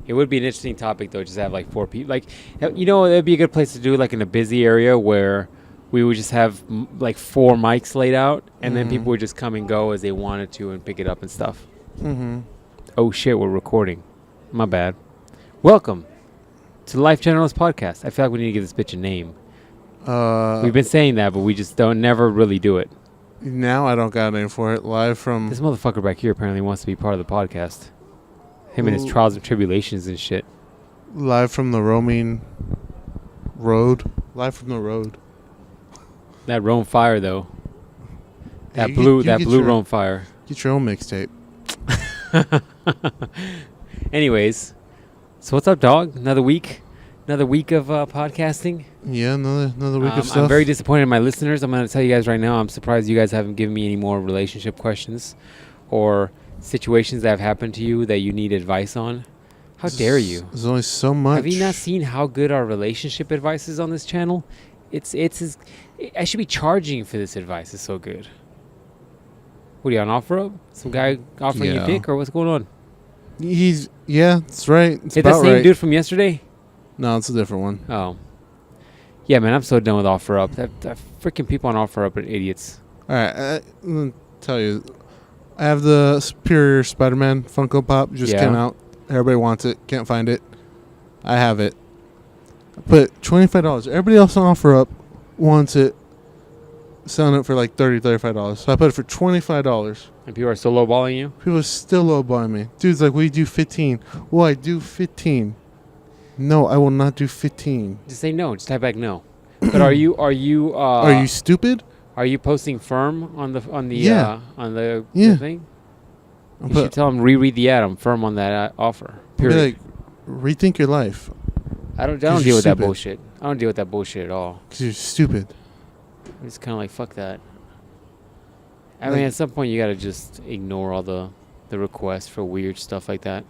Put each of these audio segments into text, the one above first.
It would be an interesting topic, though, just to have like 4 people. Like, it'd be a good place to do it, like in a busy area where we would just have like 4 mics laid out, and then people would just come and go as they wanted to and pick it up and stuff. Mm-hmm. Oh shit, we're recording. My bad. Welcome to the LifeGeneralist podcast. I feel like we need to give this bitch a name. We've been saying that, but we just never really do it. Now I don't got a name for it. Live from... This motherfucker back here apparently wants to be part of the podcast. Him and his trials and tribulations and shit. Live from the roaming road. Live from the road. That Rome fire, though. Hey, that blue Rome fire. Get your own mixtape. Anyways, so what's up, dog? Another week of podcasting. Yeah, another week of stuff. I'm very disappointed in my listeners. I'm going to tell you guys right now, I'm surprised you guys haven't given me any more relationship questions or situations that have happened to you that you need advice on. How dare you? There's only so much. Have you not seen how good our relationship advice is on this channel? I should be charging for this advice. It's so good. What are you on OfferUp? Some guy offering you dick, or what's going on? That's right. It's that about same right. dude from yesterday? No, it's a different one. Oh. Yeah, man, I'm so done with OfferUp. That freaking people on OfferUp are idiots. All right, I'm tell you, I have the Superior Spider-Man Funko Pop. Just came out. Everybody wants it. Can't find it. I have it. I put $25. Everybody else on OfferUp wants it. Selling it for like $30, $35. So I put it for $25. And people are still lowballing you? People are still lowballing me. Dude's like, we do 15. Well, I do 15. No, I will not do 15. Just say no. Just type back no. But are you stupid? Are you posting firm on the thing? You should tell them reread the ad. I'm firm on that offer. Period. Like, rethink your life. I don't deal with that bullshit. I don't deal with that bullshit at all. Because you're stupid. It's kind of like, fuck that. I mean, at some point you gotta just ignore all the requests for weird stuff like that.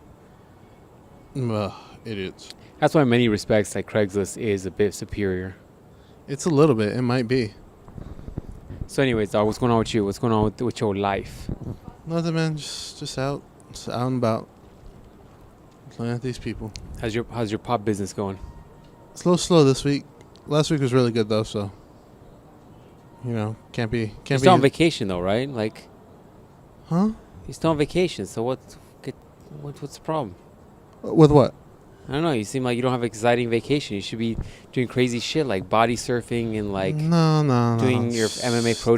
Idiots. That's why in many respects, like, Craigslist is a bit superior. It's a little bit. It might be. So anyways, dog, what's going on with you? What's going on with your life? Nothing, man. Just out and about. Playing with these people. How's your pop business going? Slow this week. Last week was really good though, so can't be. You're still on vacation though, right? Like, huh? You're still on vacation, so what's the problem? With what? I don't know. You seem like you don't have an exciting vacation. You should be doing crazy shit like body surfing and like doing your MMA pro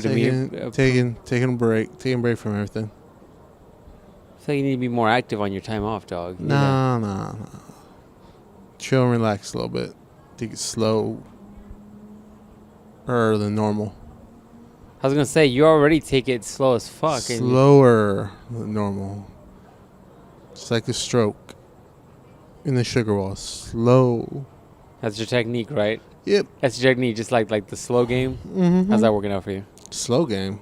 taking a break from everything. I feel like you need to be more active on your time off, dog. No. Chill and relax a little bit. Take it slower than normal. I was gonna say you already take it slow as fuck. Slower than normal. It's like a stroke in the sugar wall. Slow. That's your technique, right? Yep. That's your technique, just like the slow game. Mm-hmm. How's that working out for you? Slow game.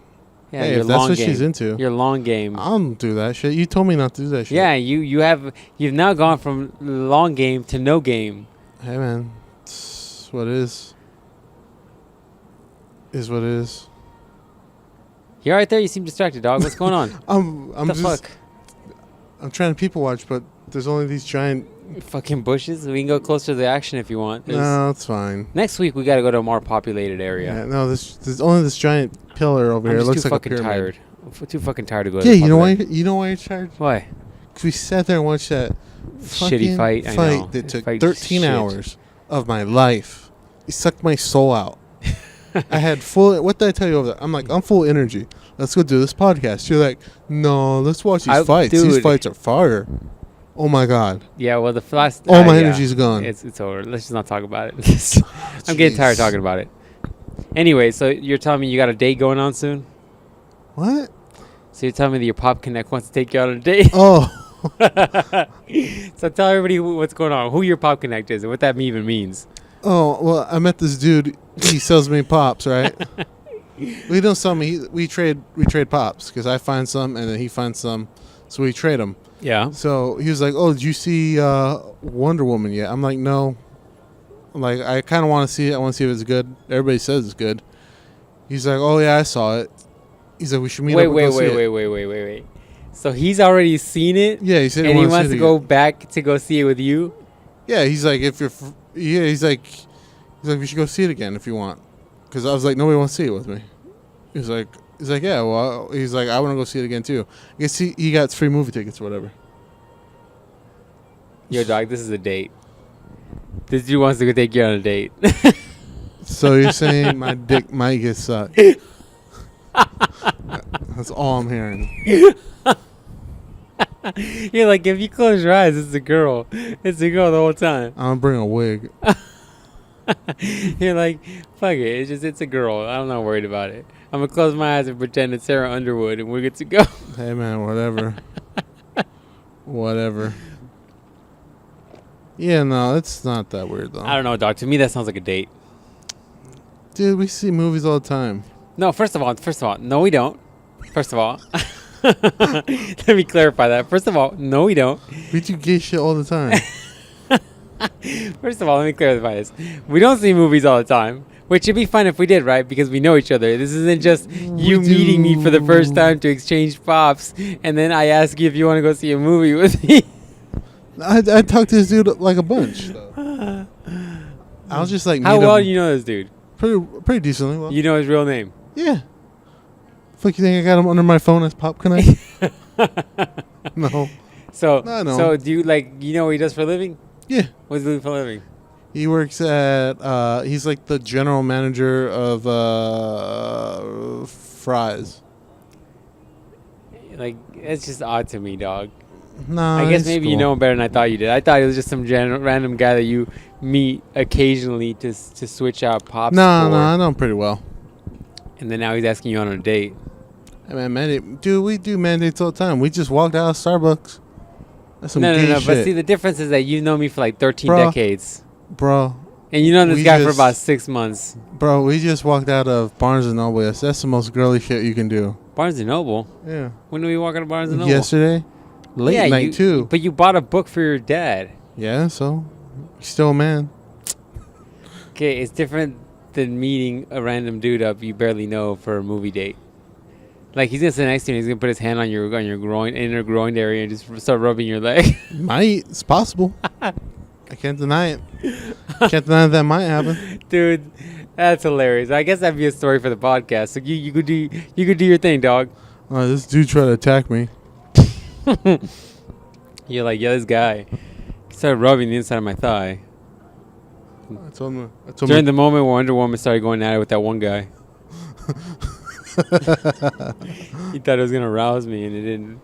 Yeah, hey, if that's what she's into. Your long game. I don't do that shit. You told me not to do that shit. Yeah, you've now gone from long game to no game. Hey man, it's what it is. Is what it is. You're right there. You seem distracted, dog. What's going on? I'm fuck? I'm trying to people watch, but there's only these giant fucking bushes. We can go closer to the action if you want. No, it's fine. Next week we got to go to a more populated area. Yeah, no, there's only this giant pillar over here. It looks like a pyramid. Tired. I'm too fucking tired to go. Yeah, you know why? You know why you're tired? Why? Because we sat there and watched that shitty fight. I know. That took 13 hours of my life. It sucked my soul out. I had full. What did I tell you over there? I'm like, I'm full energy. Let's go do this podcast. You're like, no, let's watch these fights. Dude. These fights are fire. Oh my god. Yeah, well, the last. All my energy's gone. It's over. Let's just not talk about it. I'm getting tired talking about it. Anyway, so you're telling me you got a date going on soon? What? So you're telling me that your Pop Connect wants to take you out on a date? Oh. So tell everybody what's going on, who your Pop Connect is, and what that even means. Oh, well, I met this dude. He sells me pops, right? We don't sell me. We trade pops because I find some and then he finds some, so we trade them. Yeah. So he was like, "Oh, did you see Wonder Woman yet?" I'm like, "No." I'm like, I kind of want to see it. I want to see if it's good. Everybody says it's good. He's like, "Oh yeah, I saw it." He's like, "We should meet up." Wait. So he's already seen it. Yeah, he said and he wanna see wants it to go again. back to go see it with you. Yeah, he's like, if you're, he's like, we should go see it again if you want. Because I was like, nobody wants to see it with me. He's like, yeah, well, he's like, I want to go see it again too. I guess he got free movie tickets or whatever. Yo, dog, this is a date. This dude wants to go take you on a date. So you're saying my dick might get sucked? That's all I'm hearing. You're like, if you close your eyes, it's a girl. It's a girl the whole time. I'm gonna bring a wig. You're like, fuck it. It's a girl. I'm not worried about it. I'm gonna close my eyes and pretend it's Sarah Underwood, and we're good to go. Hey man, whatever. Whatever. Yeah, no, it's not that weird though. I don't know, dog. To me, that sounds like a date. Dude, we see movies all the time. No, first of all, no, we don't. First of all, let me clarify that. First of all, no, we don't. We do gay shit all the time. First of all, let me clarify this. We don't see movies all the time, which would be fun if we did, right? Because we know each other. This isn't just you meeting me for the first time to exchange pops, and then I ask you if you want to go see a movie with me. I talked to this dude like a bunch, though. I was just like, how well do you know this dude? Pretty decently well. You know his real name? Yeah. Fuck, you think I got him under my phone as Pop Connect? No. So, I know. So do you you know what he does for a living? Yeah. What does he do for a living? He works at, he's like the general manager of Fry's. Like, it's just odd to me, dog. No, I guess maybe you know him better than I thought you did. I thought he was just some random guy that you meet occasionally to switch out pops. No, I know him pretty well. And then now he's asking you on a date. Hey man, mandate, dude, we do mandates all the time. We just walked out of Starbucks. That's some gay No. shit. But see, the difference is that you know me for like 13 Bro. decades. Bro. And you know this guy for about 6 months. Bro, we just walked out of Barnes & Noble. That's the most girly shit you can do. Barnes & Noble? Yeah. When did we walk out of Barnes & Noble? Yesterday. Late night, too. But you bought a book for your dad. Yeah, so you're still a man. Okay, it's different than meeting a random dude up you barely know for a movie date. Like, he's going to sit next to you and he's going to put his hand on your inner groin area and just start rubbing your leg. Might. It's possible. I can't deny it. Can't deny that might happen. Dude, that's hilarious. I guess that'd be a story for the podcast. So you could do your thing, dog. This dude tried to attack me. You're like, yeah, this guy started rubbing the inside of my thigh. I told him. During the moment where Wonder Woman started going at it with that one guy. He thought it was gonna rouse me, and it didn't.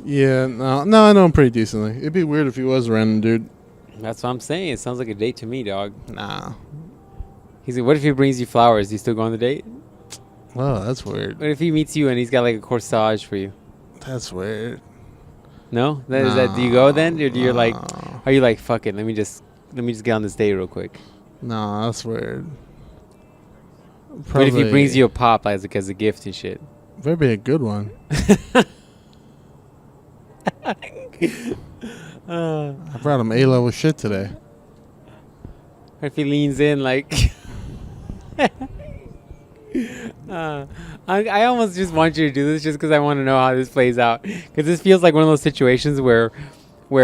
Yeah, no, I know him pretty decently. It'd be weird if he was a random dude. That's what I'm saying. It sounds like a date to me, dog. Nah. He's like, what if he brings you flowers? Do you still go on the date? Oh, that's weird. What if he meets you and he's got like a corsage for you? That's weird. No? Is that? Do you go then, or do you like? Are you like, fuck it? Let me just get on this date real quick. No, that's weird. What if he brings you a pop as a gift and shit? That'd be a good one. I brought him A-level shit today. What if he leans in like? I almost just want you to do this just because I want to know how this plays out. Because this feels like one of those situations where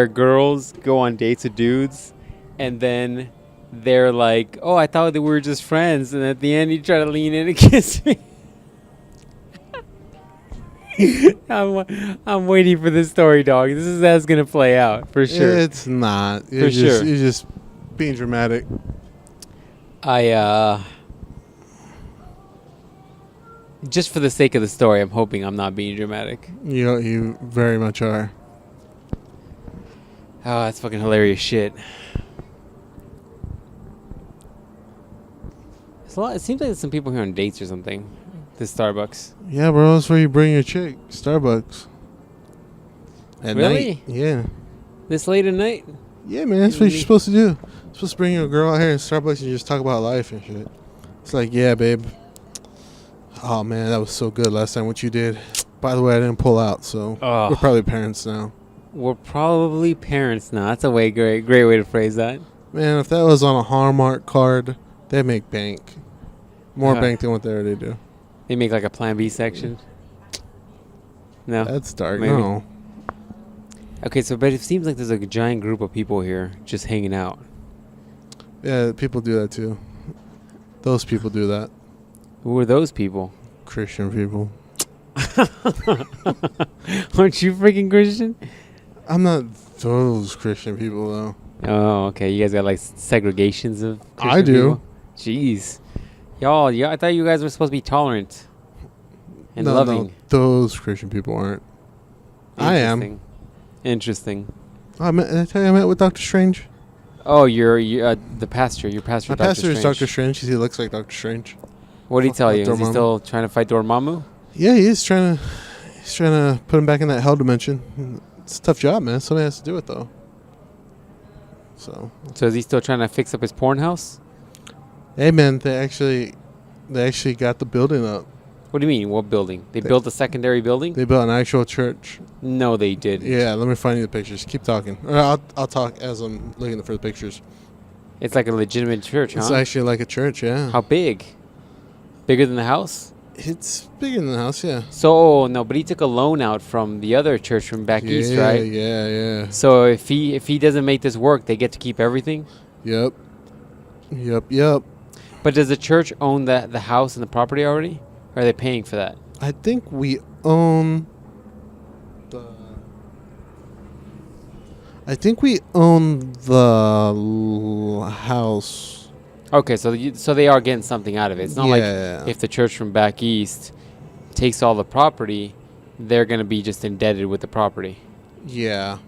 girls go on dates with dudes, and then they're like, "Oh, I thought that we were just friends," and at the end you try to lean in and kiss me. I'm waiting for this story, dog. This is how it's gonna play out for sure. It's not. You're just being dramatic. Just for the sake of the story, I'm hoping I'm not being dramatic. You very much are. Oh, that's fucking hilarious shit. It seems like there's some people here on dates or something. This Starbucks. Yeah, bro. That's where you bring your chick. Starbucks. At Really? night. Yeah. This late at night? Yeah, man. That's what you're supposed to do. You're supposed to bring your girl out here in Starbucks and just talk about life and shit. It's like, yeah, babe. Oh, man, that was so good last time what you did. By the way, I didn't pull out, so we're probably parents now. We're probably parents now. That's a great way to phrase that. Man, if that was on a Hallmark card, they'd make bank. More bank than what they already do. They make like a Plan B section. No. That's dark. Maybe. No. Okay, so but it seems like there's a giant group of people here just hanging out. Yeah, people do that too. Those people do that. Who are those people? Christian people. Aren't you freaking Christian? I'm not those Christian people though. Oh, okay. You guys got like segregations of Christian I do. people? Jeez. Y'all, I thought you guys were supposed to be tolerant and loving. No, those Christian people aren't. I am. Interesting. Did I tell you I met with Dr. Strange? Oh, you're the pastor. Your pastor. My Dr. pastor is Strange. Dr. Strange. He looks like Dr. Strange. What did he tell you? Is he Dormammu. still trying to fight Dormammu? Yeah, he's trying to put him back in that hell dimension. It's a tough job, man. Somebody has to do it though. So is he still trying to fix up his porn house? hey, man, they actually got the building up. What do you mean? What building? They built a secondary building? They built an actual church. No, they didn't. Yeah, let me find you the pictures. Keep talking. Or I'll talk as I'm looking for the pictures. It's like a legitimate church, huh? It's actually like a church, yeah. How big? Bigger than the house? It's bigger than the house, yeah. So, no, but he took a loan out from the other church from back east, right? Yeah. So if he doesn't make this work, they get to keep everything? Yep. But does the church own the house and the property already? Or are they paying for that? I think we own the house. Okay, so they are getting something out of it. It's not like Yeah. if the church from back east takes all the property, they're going to be just indebted with the property. Yeah.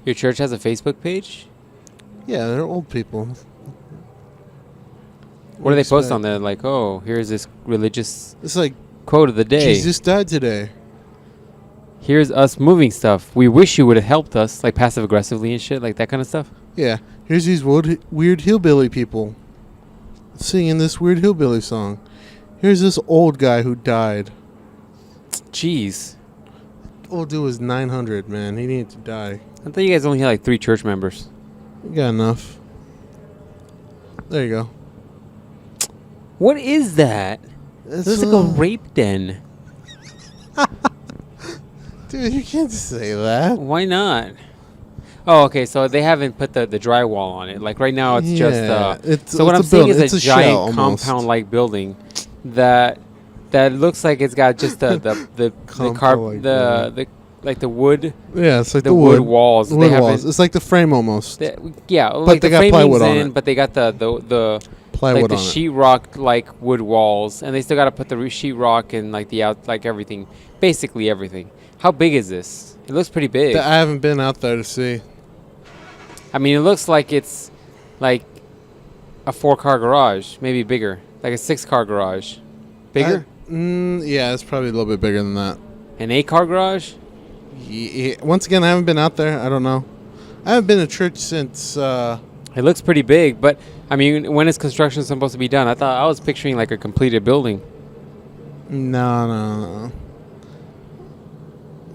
Your church has a Facebook page? Yeah, they're old people. What do they post on there? Like, oh, here's this religious It's like quote of the day. Jesus died today. Here's us moving stuff. We wish you would have helped us, like passive aggressively and shit, like that kind of stuff. Yeah. Here's these weird hillbilly people singing this weird hillbilly song. Here's this old guy who died. Jeez. Old dude was 900, man. He needed to die. I thought you guys only had like 3 church members. You got enough. There you go. What is that? This is like a rape den. Dude, you can't say that. Why not? Oh, okay. So they haven't put the drywall on it. Like right now, it's just. So what I'm saying is a giant compound-like building that looks like it's got just the wood. Yeah, it's like the wood walls. The wood walls. It's like the frame almost. Yeah, but like they the got plywood on it. But they got the plywood like the on it. sheetrock like wood walls, and they still got to put the sheetrock and like the out like everything, basically everything. How big is this? It looks pretty big. I haven't been out there to see. I mean, it looks like it's like a 4-car garage, maybe bigger, like a 6-car garage. Bigger? Yeah, it's probably a little bit bigger than that. An 8-car garage? Yeah. Once again, I haven't been out there. I don't know. I haven't been to church since. It looks pretty big, but I mean, when is construction supposed to be done? I was picturing like a completed building. No.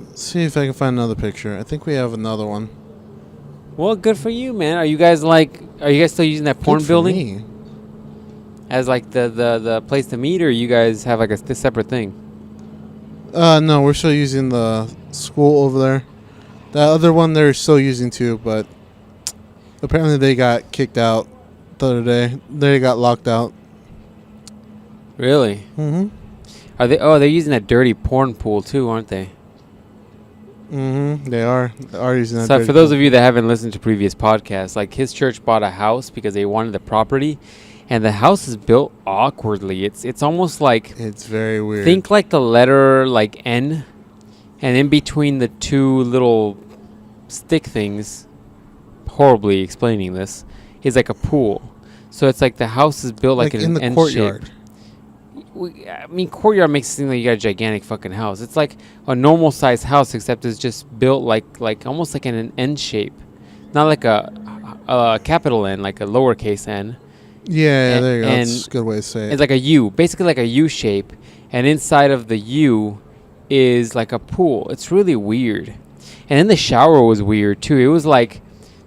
Let's see if I can find another picture. I think we have another one. Well, good for you, man. Are you guys still using that porn building me. as like the place to meet, or you guys have like a separate thing? No, we're still using the school over there. The other one they're still using too, but apparently they got kicked out the other day. They got locked out. Really? Mm-hmm. Are they? Oh, they're using that dirty porn pool too, aren't they? Mm-hmm. They are using that. So for those of you that haven't listened to previous podcasts, like his church bought a house because they wanted the property, and the house is built awkwardly. It's almost like it's very weird. Think like the letter like N, and in between the 2 little stick things, horribly explaining this, is like a pool. So it's like the house is built like in an the N courtyard. shape. I mean, courtyard makes it seem like you got a gigantic fucking house. It's like a normal sized house, except it's just built like almost like in an N shape, not like a capital N, like a lowercase N. Yeah, there you go. That's a good way to say it. It's like a U, basically like a U shape, and inside of the U is like a pool. It's really weird. And then the shower was weird too. It was like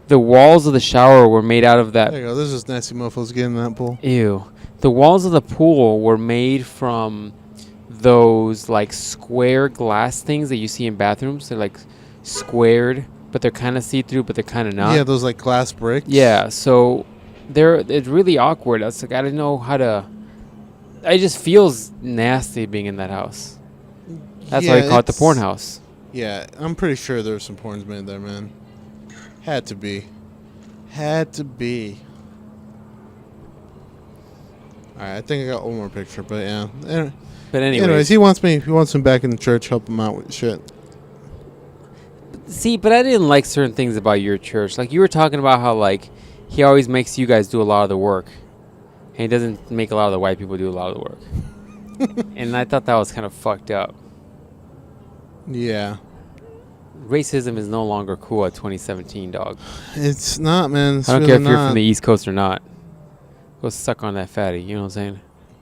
the walls of the shower were made out of that. There you go. This is nasty mofos getting in that pool. Ew. The walls of the pool were made from those like square glass things that you see in bathrooms. They're like squared, but they're kind of see-through, but they're kind of not. Yeah, those like glass bricks. Yeah, so it's really awkward. That's like I don't know how to. It just feels nasty being in that house. That's why we call it the porn house. Yeah, I'm pretty sure there was some porns made there, man. Had to be. Had to be. Alright, I think I got one more picture, but yeah. But anyways, he wants me back in the church, help him out with shit. See, but I didn't like certain things about your church. Like you were talking about how like he always makes you guys do a lot of the work. And he doesn't make a lot of the white people do a lot of the work. And I thought that was kind of fucked up. Yeah. Racism is no longer cool at 2017, dog. It's not, man. It's I don't really care if you're not. from the East Coast or not. Go suck on that fatty, you know what I'm saying?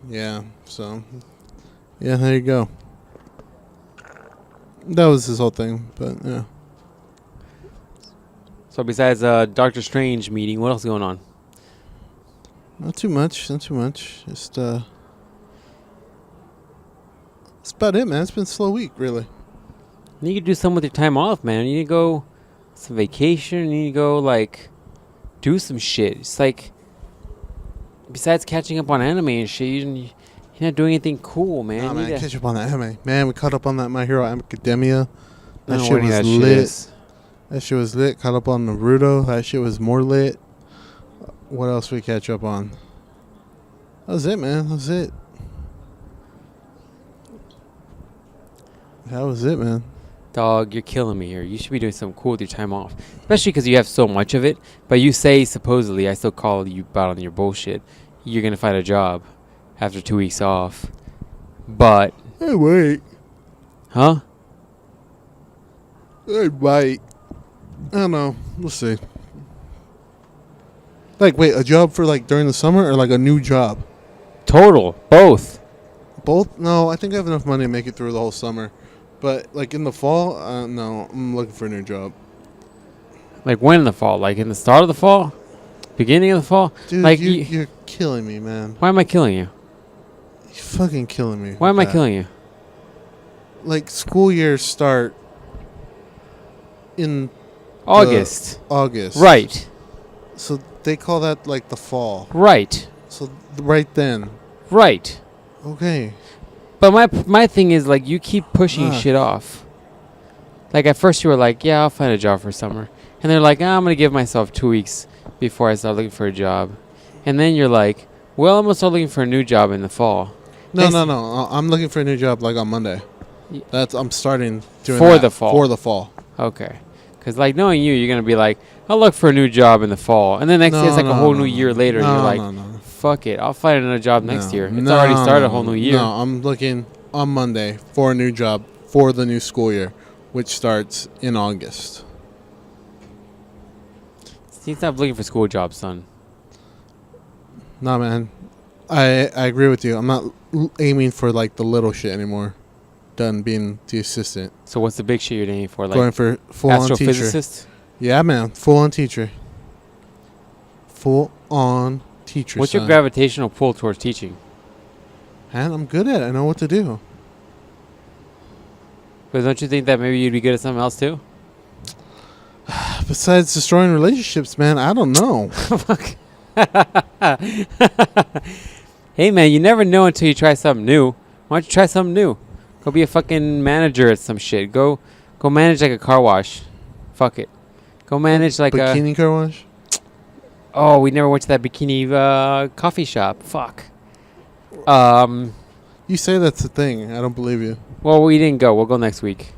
Yeah, so. Yeah, there you go. That was his whole thing, but yeah. So besides Doctor Strange meeting, what else is going on? Not too much. Just, it's about it, man. It's been a slow week, really. You need to do something with your time off, man. You need to go some vacation. You need to go, like, do some shit. It's like, besides catching up on anime and shit, you're not doing anything cool, man. Nah, man, catch up on that anime. Man, we caught up on that My Hero Academia. That shit shit was that lit. Shit that shit was lit. Caught up on Naruto. That shit was more lit. What else we catch up on? That was it, man. That was it. That was it, man. Dog, you're killing me here. You should be doing something cool with your time off. Especially because you have so much of it. But you say, supposedly, I still call you out on your bullshit. You're going to find a job after 2 weeks off. But... Hey, wait. Huh? Hey, wait. I don't know. We'll see. Like, wait, a job for, like, during the summer or, like, a new job? Total. Both. Both? No, I think I have enough money to make it through the whole summer. But, like, in the fall, no, I'm looking for a new job. Like, when in the fall? Like, in the start of the fall? Beginning of the fall? Dude, like you're killing me, man. Why am I killing you? You're fucking killing me. Why am I killing you? Like, school years start in... August. August. Right. So they call that, like, the fall. Right. So, right then. Right. Okay. But my thing is, like, you keep pushing shit off. Like, at first you were like, yeah, I'll find a job for summer. And they're like, I'm going to give myself 2 weeks before I start looking for a job. And then you're like, well, I'm going to start looking for a new job in the fall. No. I'm looking for a new job, like, on Monday. I'm starting doing for that the fall. For the fall. Okay. Because, like, knowing you're going to be like, I'll look for a new job in the fall. And then next year, it's like a whole new year later. And you're like, fuck it. I'll find another job next year. It's already started a whole new year. No, I'm looking on Monday for a new job for the new school year, which starts in August. See, stop looking for school jobs, son. Nah, man. I agree with you. I'm not aiming for, like, the little shit anymore. Done being the assistant. So what's the big shit you're aiming for? Like going for full-on teacher. Astrophysicist? Yeah, man. Full-on teacher. Full-on teacher, What's your gravitational pull towards teaching? Man, I'm good at it. I know what to do. But don't you think that maybe you'd be good at something else, too? Besides destroying relationships, man, I don't know. Fuck. Hey, man, you never know until you try something new. Why don't you try something new? Go be a fucking manager at some shit. Go manage like a car wash. Fuck it. Go manage like bikini car wash? Oh, we never went to that bikini coffee shop. Fuck. You say that's a thing. I don't believe you. Well, we didn't go. We'll go next week.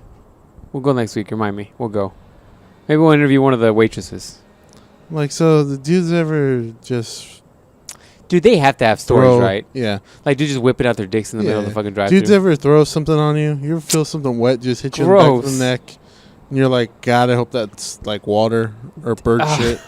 Remind me. We'll go. Maybe we'll interview one of the waitresses. Like, so the dudes ever just... Dude, they have to have stories, right? Yeah. Like, dude just whipping out their dicks in the middle of the fucking drive-thru. Dudes ever throw something on you? You ever feel something wet just hit you in the back of the neck? And you're like, God, I hope that's, like, water or bird shit.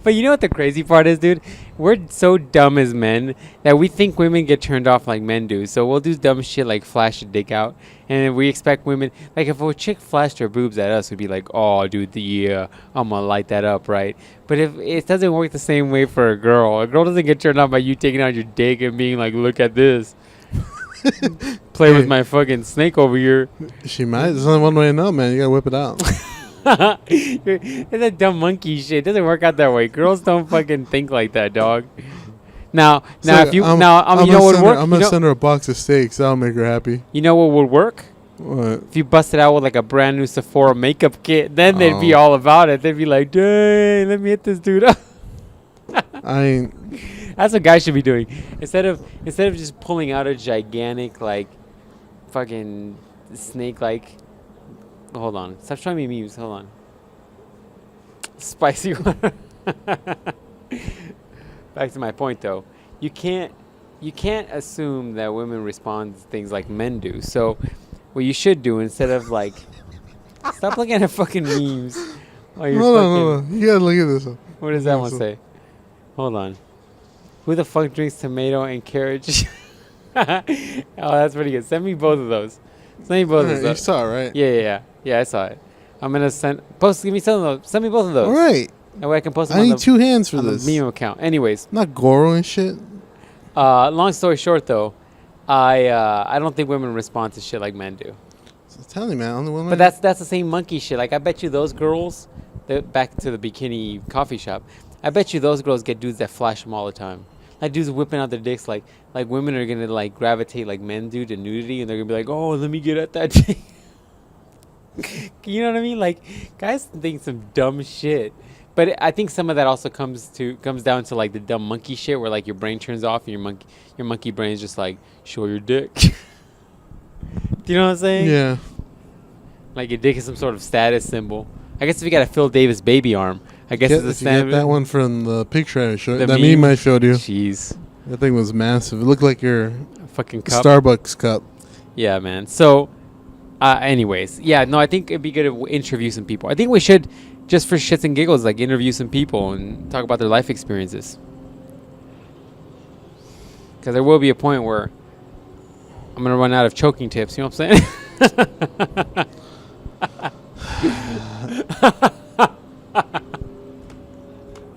But you know what the crazy part is, dude? We're so dumb as men that we think women get turned off like men do. So we'll do dumb shit like flash a dick out. And we expect women... Like, if a chick flashed her boobs at us, we'd be like, oh, dude, I'm going to light that up, right? But if it doesn't work the same way for a girl doesn't get turned on by you taking out your dick and being like, look at this. Play with my fucking snake over here. She might. There's only one way to know, man. You gotta whip it out. It's a dumb monkey shit. It doesn't work out that way. Girls don't fucking think like that, dog. Now, if you you know what would work? I'm gonna send her a box of steaks. That'll make her happy. You know what would work? What? If you busted out with like a brand new Sephora makeup kit, then they'd be all about it. They'd be like, "Dang, let me hit this dude up." That's what guys should be doing. Instead of just pulling out a gigantic like fucking snake like. Hold on. Stop showing me memes. Hold on. Spicy one. Back to my point though. You can't assume that women respond to things like men do. So what you should do instead of like stop looking at fucking memes. Hold on. You gotta look at this one. What does that one say? Hold on. Who the fuck drinks tomato and carrot? Oh, that's pretty good. Send me both of those. Send me both of those. You saw it, right? Yeah, I saw it. I'm gonna send me both of those. All right. That way I can post them I on need 2 hands for this. The meme account. Anyways. Not Goro and shit. Long story short though, I don't think women respond to shit like men do. So tell me, man, only women. But that's the same monkey shit. Like I bet you those girls, back to the bikini coffee shop. I bet you those girls get dudes that flash them all the time. Like dudes whipping out their dicks. Like women are gonna like gravitate like men do to nudity, and they're gonna be like, oh, let me get at that dick. You know what I mean? Like guys think some dumb shit. But I think some of that also comes down to like the dumb monkey shit where like your brain turns off and your monkey brain's just like, show your dick. Do you know what I'm saying? Yeah. Like your dick is some sort of status symbol. I guess if you got a Phil Davis baby arm, I guess it's a standard. You get that one from the picture I showed. That meme I showed you. Jeez. That thing was massive. It looked like your fucking cup. Starbucks cup. Yeah, man. So, anyways, yeah, no, I think it'd be good to interview some people. I think we should, just for shits and giggles, like interview some people and talk about their life experiences. Because there will be a point where I'm gonna run out of choking tips. You know what I'm saying?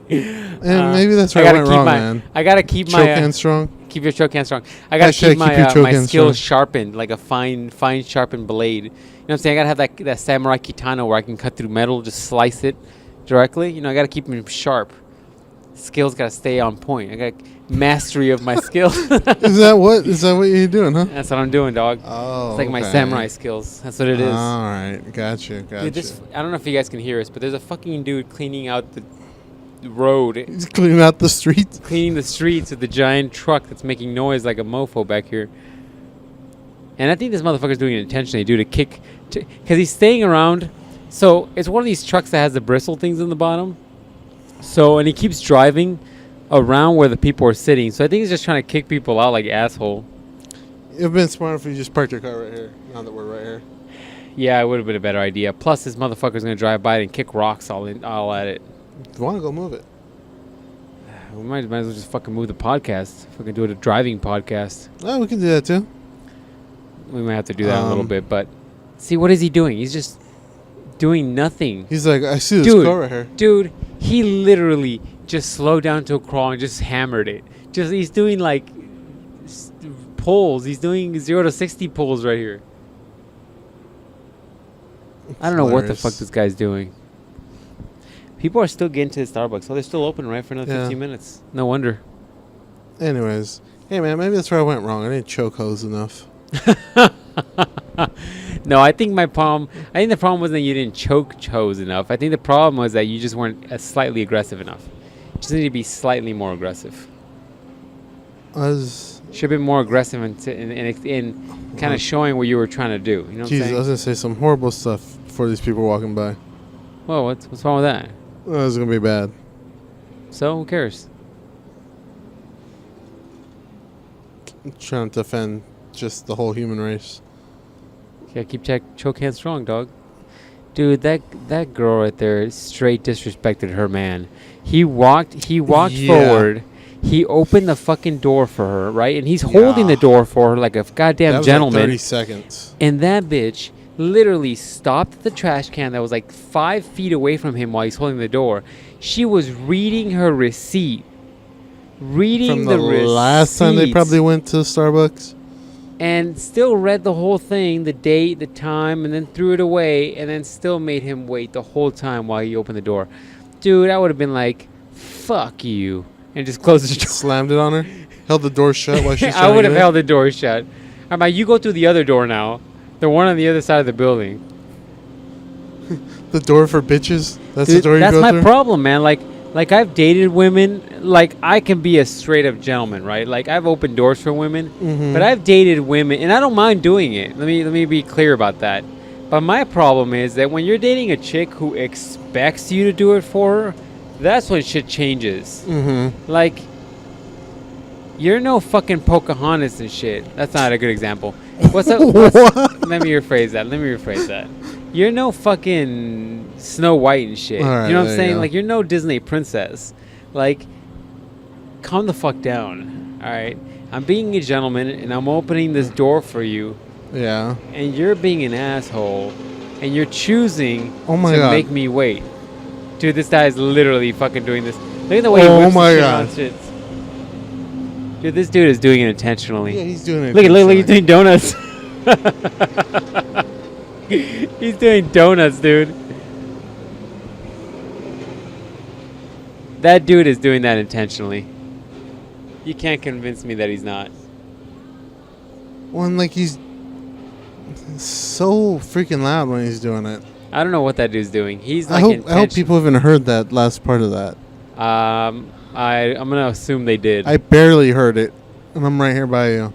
And maybe that's where I went wrong, man. I gotta keep my choke hand strong. Keep your choke hand strong. I gotta keep my skills sharpened, like a fine sharpened blade. You know what I'm saying? I gotta have that samurai katana where I can cut through metal, just slice it directly. You know, I gotta keep them sharp. Skills gotta stay on point. I got mastery of my skills. Is that what you're doing, huh? That's what I'm doing, dog. Oh, it's like my samurai skills. That's what it is. All right, gotcha. Dude, I don't know if you guys can hear us, but there's a fucking dude cleaning out the road. He's cleaning out the streets. Cleaning the streets with the giant truck that's making noise like a mofo back here. And I think this motherfucker's doing it intentionally, dude, because he's staying around. So it's one of these trucks that has the bristle things in the bottom. So, and he keeps driving around where the people are sitting. So I think he's just trying to kick people out like asshole. It would have been smart if you just parked your car right here, now that we're right here. Yeah, it would have been a better idea. Plus, this motherfucker's going to drive by it and kick rocks all at it. If you want to go move it. We might as well just fucking move the podcast. Fucking do it a driving podcast. Oh, we can do that too. We might have to do that a little bit, but see, what is he doing? He's just doing nothing. He's like, I see this car right here. Dude, he literally just slowed down to a crawl and just hammered it. He's doing like pulls. He's doing 0 to 60 pulls right here. I don't know what the fuck this guy's doing. People are still getting to the Starbucks. Oh, they're still open, right, for another 15 minutes. No wonder. Anyways, hey, man, maybe that's where I went wrong. I didn't choke hose enough. No, I think the problem wasn't that you didn't choke hose enough. I think the problem was that you just weren't slightly aggressive enough. You just need to be slightly more aggressive. Should have been more aggressive in kind of showing what you were trying to do. You know what I'm saying? I was going to say some horrible stuff before these people walking by. Well, what's wrong with that? Well, it's going to be bad. So, who cares? I'm trying to defend just the whole human race. Yeah, keep choke hand strong, dog. Dude, that girl right there straight disrespected her man. He walked forward. He opened the fucking door for her, right? And he's holding the door for her like a goddamn gentleman. Like 30 seconds. And that bitch literally stopped the trash can that was like 5 feet away from him while he's holding the door. She was reading her receipt. From the last time they probably went to Starbucks? and still read the whole thing, the date, the time, and then threw it away, and then still made him wait the whole time while he opened the door. Dude, I would have been like, fuck you, and just closed the door. Slammed it on her? Held the door shut while she's I would have held the door shut. I'm like, you go through the other door now. The one on the other side of the building. The door for bitches? That's Dude, the door you go that's through? my problem, man. Like I've dated women. Like, I can be a straight up gentleman, right? Like, I've opened doors for women, but I've dated women, and I don't mind doing it. Let me be clear about that. But my problem is that when you're dating a chick who expects you to do it for her, that's when shit changes. Like, you're no fucking Pocahontas and shit. That's not a good example. What's up? Let me rephrase that. You're no fucking Snow White and shit. Right, you know what I'm saying? You like, you're no Disney princess. Like, calm the fuck down. All right? I'm being a gentleman, and I'm opening this door for you. Yeah. And you're being an asshole, and you're choosing to make me wait. Dude, this guy is literally fucking doing this. Look at the way he whips the shit on shit. Dude, this dude is doing it intentionally. Yeah, he's doing it. Look, he's doing donuts. He's doing donuts, dude. That dude is doing that intentionally. You can't convince me that he's not. Well, and like, he's so freaking loud when he's doing it. I don't know what that dude's doing. He's like, I hope people haven't heard that last part of that. I'm gonna assume they did. I barely heard it, and I'm right here by you.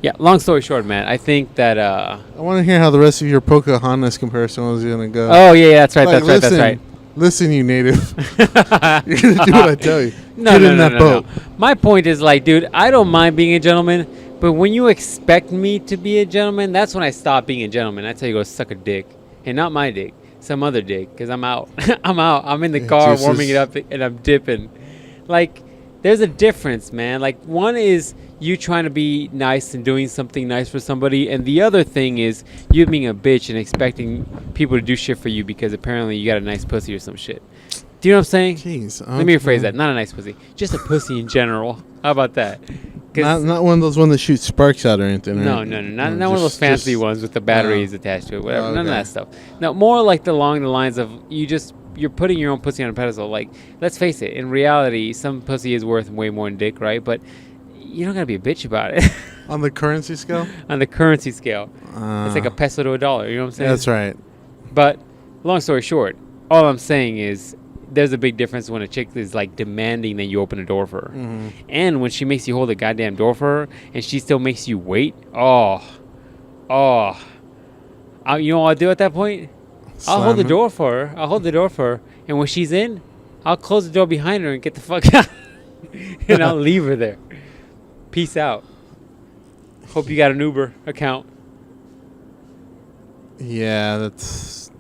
Yeah, long story short, man, I think that I want to hear how the rest of your Pocahontas comparison was gonna go. Oh yeah, that's right, like, that's right. Listen, you native. You're gonna do what I tell you. Get in that boat. My point is, like, dude, I don't mind being a gentleman, but when you expect me to be a gentleman, that's when I stop being a gentleman. I tell you, go suck a dick, and not my dick, some other dick, because I'm out. I'm in the car warming it up, and I'm dipping. Like, there's a difference, man. Like, one is you trying to be nice and doing something nice for somebody, and the other thing is you being a bitch and expecting people to do shit for you because apparently you got a nice pussy or some shit. Do you know what I'm saying? Jeez. Let me rephrase that. Not a nice pussy. Just a pussy in general. How about that? Not one of those ones that shoot sparks out or anything, right? No. Not one of those fancy ones with the batteries attached to it. Whatever. None of that stuff. No, more like along the lines of you're putting your own pussy on a pedestal. Like, let's face it. In reality, some pussy is worth way more than dick, right? But you don't gotta be a bitch about it. On the currency scale? On the currency scale. It's like a peso to a dollar. You know what I'm saying? That's right. But long story short, all I'm saying is there's a big difference when a chick is like demanding that you open a door for her. And when she makes you hold the goddamn door for her and she still makes you wait. You know what I'll do at that point? I'll hold the door for her. And when she's in, I'll close the door behind her and get the fuck out. And I'll leave her there. Peace out. Hope you got an Uber account. Yeah, that's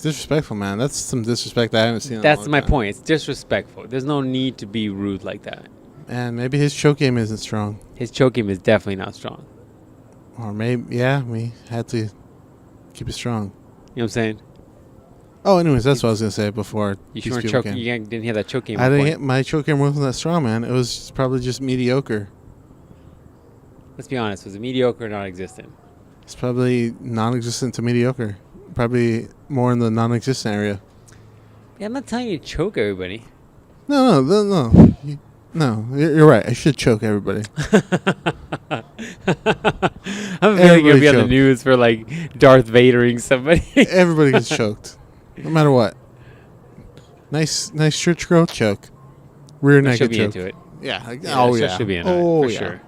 disrespectful, man. That's some disrespect I haven't seen. That's my point. It's disrespectful. There's no need to be rude like that. And maybe his choke game isn't strong. His choke game is definitely not strong. Or maybe, yeah, we had to keep it strong. You know what I'm saying? Oh, anyways, that's what I was gonna say before. You didn't hear that choke game. I didn't hit my choke game wasn't that strong, man. It was probably just mediocre. Let's be honest. Was it mediocre or non-existent? It's probably non-existent to mediocre. Probably more in the non-existent area. Yeah, I'm not telling you to choke everybody. No. No, you're right. I should choke everybody. I'm feeling you'll be on the news for like Darth Vadering somebody. Everybody gets choked, no matter what. Nice church girl choke. Rear naked should be choke. into it. Yeah. Should be into it for sure.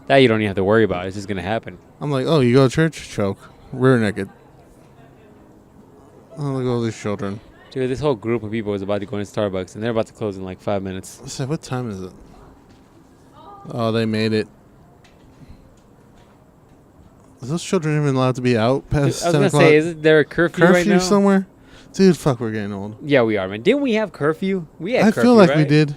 That you don't even have to worry about. It's just gonna happen. I'm like, oh, you go to church? Choke. Rear naked. Oh, look at all these children. Dude, this whole group of people is about to go into Starbucks, and they're about to close in like 5 minutes. I said, what time is it? Oh, they made it. Is those children even allowed to be out past 10 o'clock? I was going to say, is there a curfew right now? Curfew somewhere? Dude, fuck, we're getting old. Yeah, we are, man. Didn't we have curfew? We had curfew, I feel like right? we did.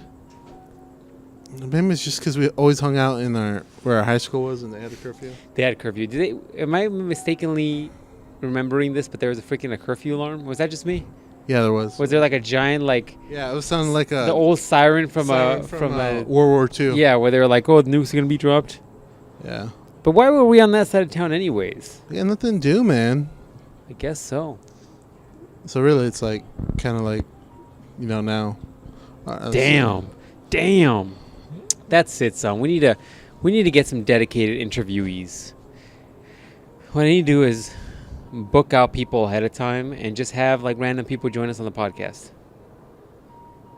Maybe it's just because we always hung out in where our high school was and they had a curfew. They had a curfew. Am I mistakenly remembering this, but there was a freaking curfew alarm? Was that just me? Yeah, there was. Was there like a giant Yeah, it was sounding like the old siren from World War II. Yeah, where they were like, oh, the nukes are gonna be dropped. Yeah. But why were we on that side of town anyways? We got nothing to do, man. I guess so. So really, it's like kind of like, now. Damn. That's it, son. We need to get some dedicated interviewees. What I need to do is book out people ahead of time and just have like random people join us on the podcast.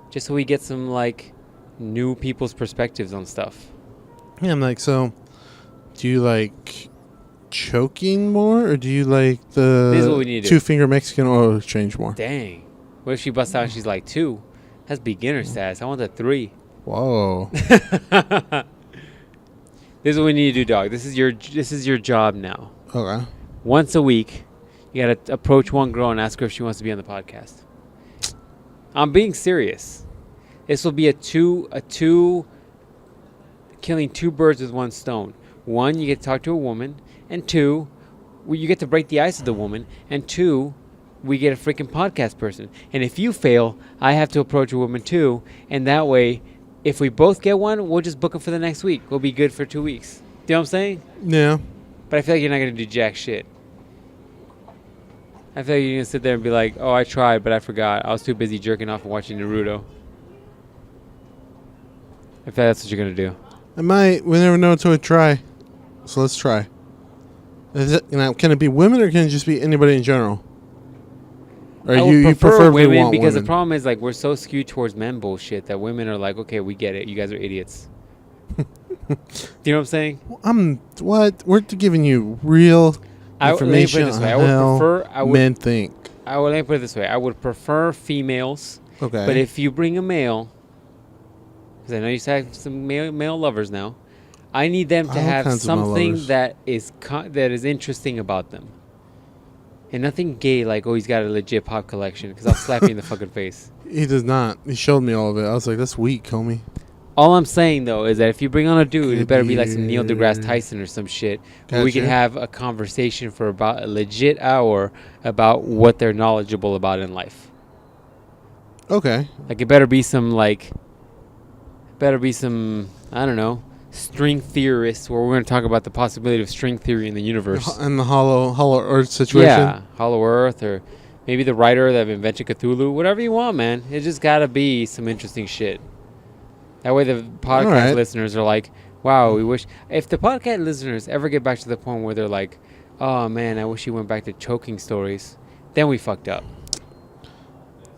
Just so we get some like new people's perspectives on stuff. Yeah, I'm like, so do you like choking more, or do you like This is what we need to do. 2-finger Mexican oil exchange more? Dang. What if she busts out and she's like 2? That's beginner status. I want the 3. Whoa. This is what we need to do, dog. This is your job now. Okay. Once a week, you gotta approach one girl and ask her if she wants to be on the podcast. I'm being serious. This will be a two killing 2 birds with 1 stone. 1, you get to talk to a woman, and 2, you get to break the ice with the woman, and 2, we get a freaking podcast person. And if you fail, I have to approach a woman too, and that way, if we both get one, we'll just book them for the next week. We'll be good for 2 weeks. Do you know what I'm saying? Yeah. But I feel like you're not going to do jack shit. I feel like you're going to sit there and be like, oh, I tried, but I forgot. I was too busy jerking off and watching Naruto. I feel like that's what you're going to do. We never know until we try. So let's try. Can it be women, or can it just be anybody in general? Or you prefer women because the problem is like we're so skewed towards men bullshit that women are like, okay, we get it. You guys are idiots. Do you know what I'm saying? What? We're giving you real information on how men think. Let me put it this way. I would prefer females. Okay. But if you bring a male, because I know you have some male lovers now, I need them to have something that is interesting about them. And nothing gay like, oh, he's got a legit pop collection, because I'll slap you in the fucking face. He does not. He showed me all of it. I was like, that's weak, homie. All I'm saying, though, is that if you bring on a dude, it better be like some Neil deGrasse Tyson or some shit. Where we can have a conversation for about a legit hour about what they're knowledgeable about in life. Okay. Like, it better be some, I don't know, string theorists, where we're going to talk about the possibility of string theory in the universe. And the hollow Earth situation? Yeah, hollow Earth, or maybe the writer that invented Cthulhu. Whatever you want, man. It just got to be some interesting shit. That way the podcast listeners are like, wow, we wish... If the podcast listeners ever get back to the point where they're like, oh, man, I wish you went back to choking stories, then we fucked up.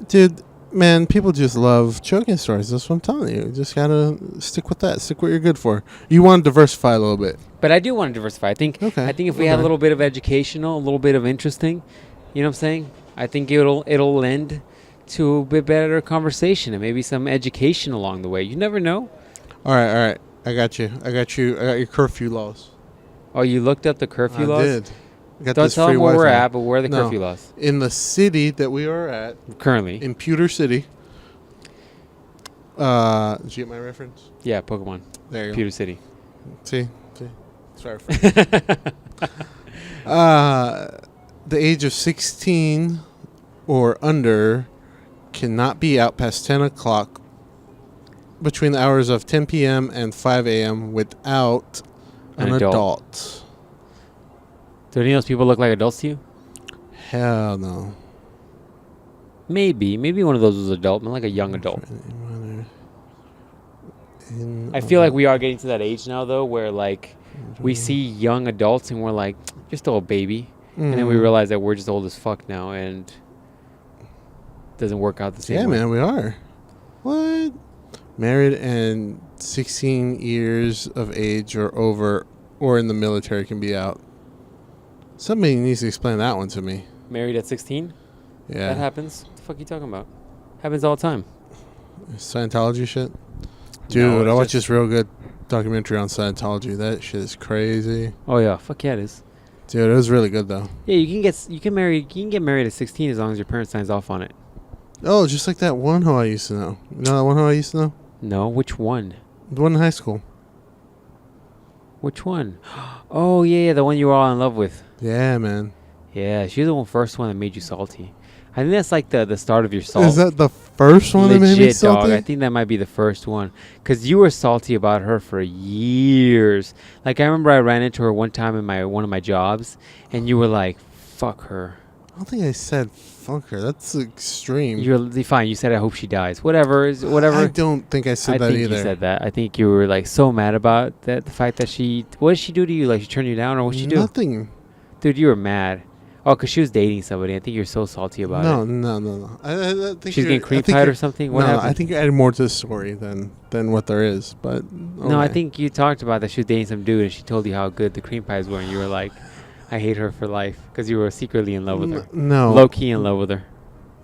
Dude, man, people just love choking stories. That's what I'm telling you. You just got to stick with that. Stick what you're good for. You want to diversify a little bit. But I do want to diversify. I think if we had a little bit of educational, a little bit of interesting, you know what I'm saying? I think it'll lend to a bit better conversation and maybe some education along the way. You never know. All right. I got you. I got your curfew laws. Oh, you looked up the curfew laws? I did. Don't tell them where we're at, but where are the curfew laws? In the city that we are at. Currently. In Pewter City. Did you get my reference? Yeah, Pokemon. There you go. Pewter City. See? Sorry. The age of 16 or under cannot be out past 10 o'clock between the hours of 10 p.m. and 5 a.m. without an adult. Do any of those people look like adults to you? Hell no. Maybe one of those was adult, like a young adult. I feel like we are getting to that age now, though, where like we see young adults and we're like, you're still a baby. And then we realize that we're just old as fuck now, and it doesn't work out the same way. Yeah, man, we are. What? Married and 16 years of age or over or in the military can be out. Somebody needs to explain that one to me. Married at 16? Yeah. That happens? What the fuck are you talking about? Happens all the time. Scientology shit? Dude, I watched this real good documentary on Scientology. That shit is crazy. Oh, yeah. Fuck yeah, it is. Dude, it was really good, though. Yeah, you can get married at 16 as long as your parents signs off on it. Oh, just like that one hoe I used to know. You know that one hoe I used to know? No, which one? The one in high school. Which one? Oh, yeah, the one you were all in love with. Yeah, man. Yeah, she was the first one that made you salty. I think that's like the start of your salt. Is that the first one that made me salty? Dog. I think that might be the first one. Because you were salty about her for years. Like, I remember I ran into her one time in one of my jobs, and you were like, fuck her. I don't think I said fuck her. That's extreme. You're fine. You said, I hope she dies. Whatever. I don't think I said that either. I think you said that. I think you were, like, so mad about that. The fact that what did she do to you? Like, she turned you down, or what did she do? Nothing. Dude, you were mad. Oh, because she was dating somebody. I think you're so salty about it. No. I think she's getting cream pied or something? What happened? I think you're adding more to the story than what there is. But okay. No, I think you talked about that she was dating some dude and she told you how good the cream pies were. And you were like, I hate her for life. Because you were secretly in love with her. No. Low-key in love with her.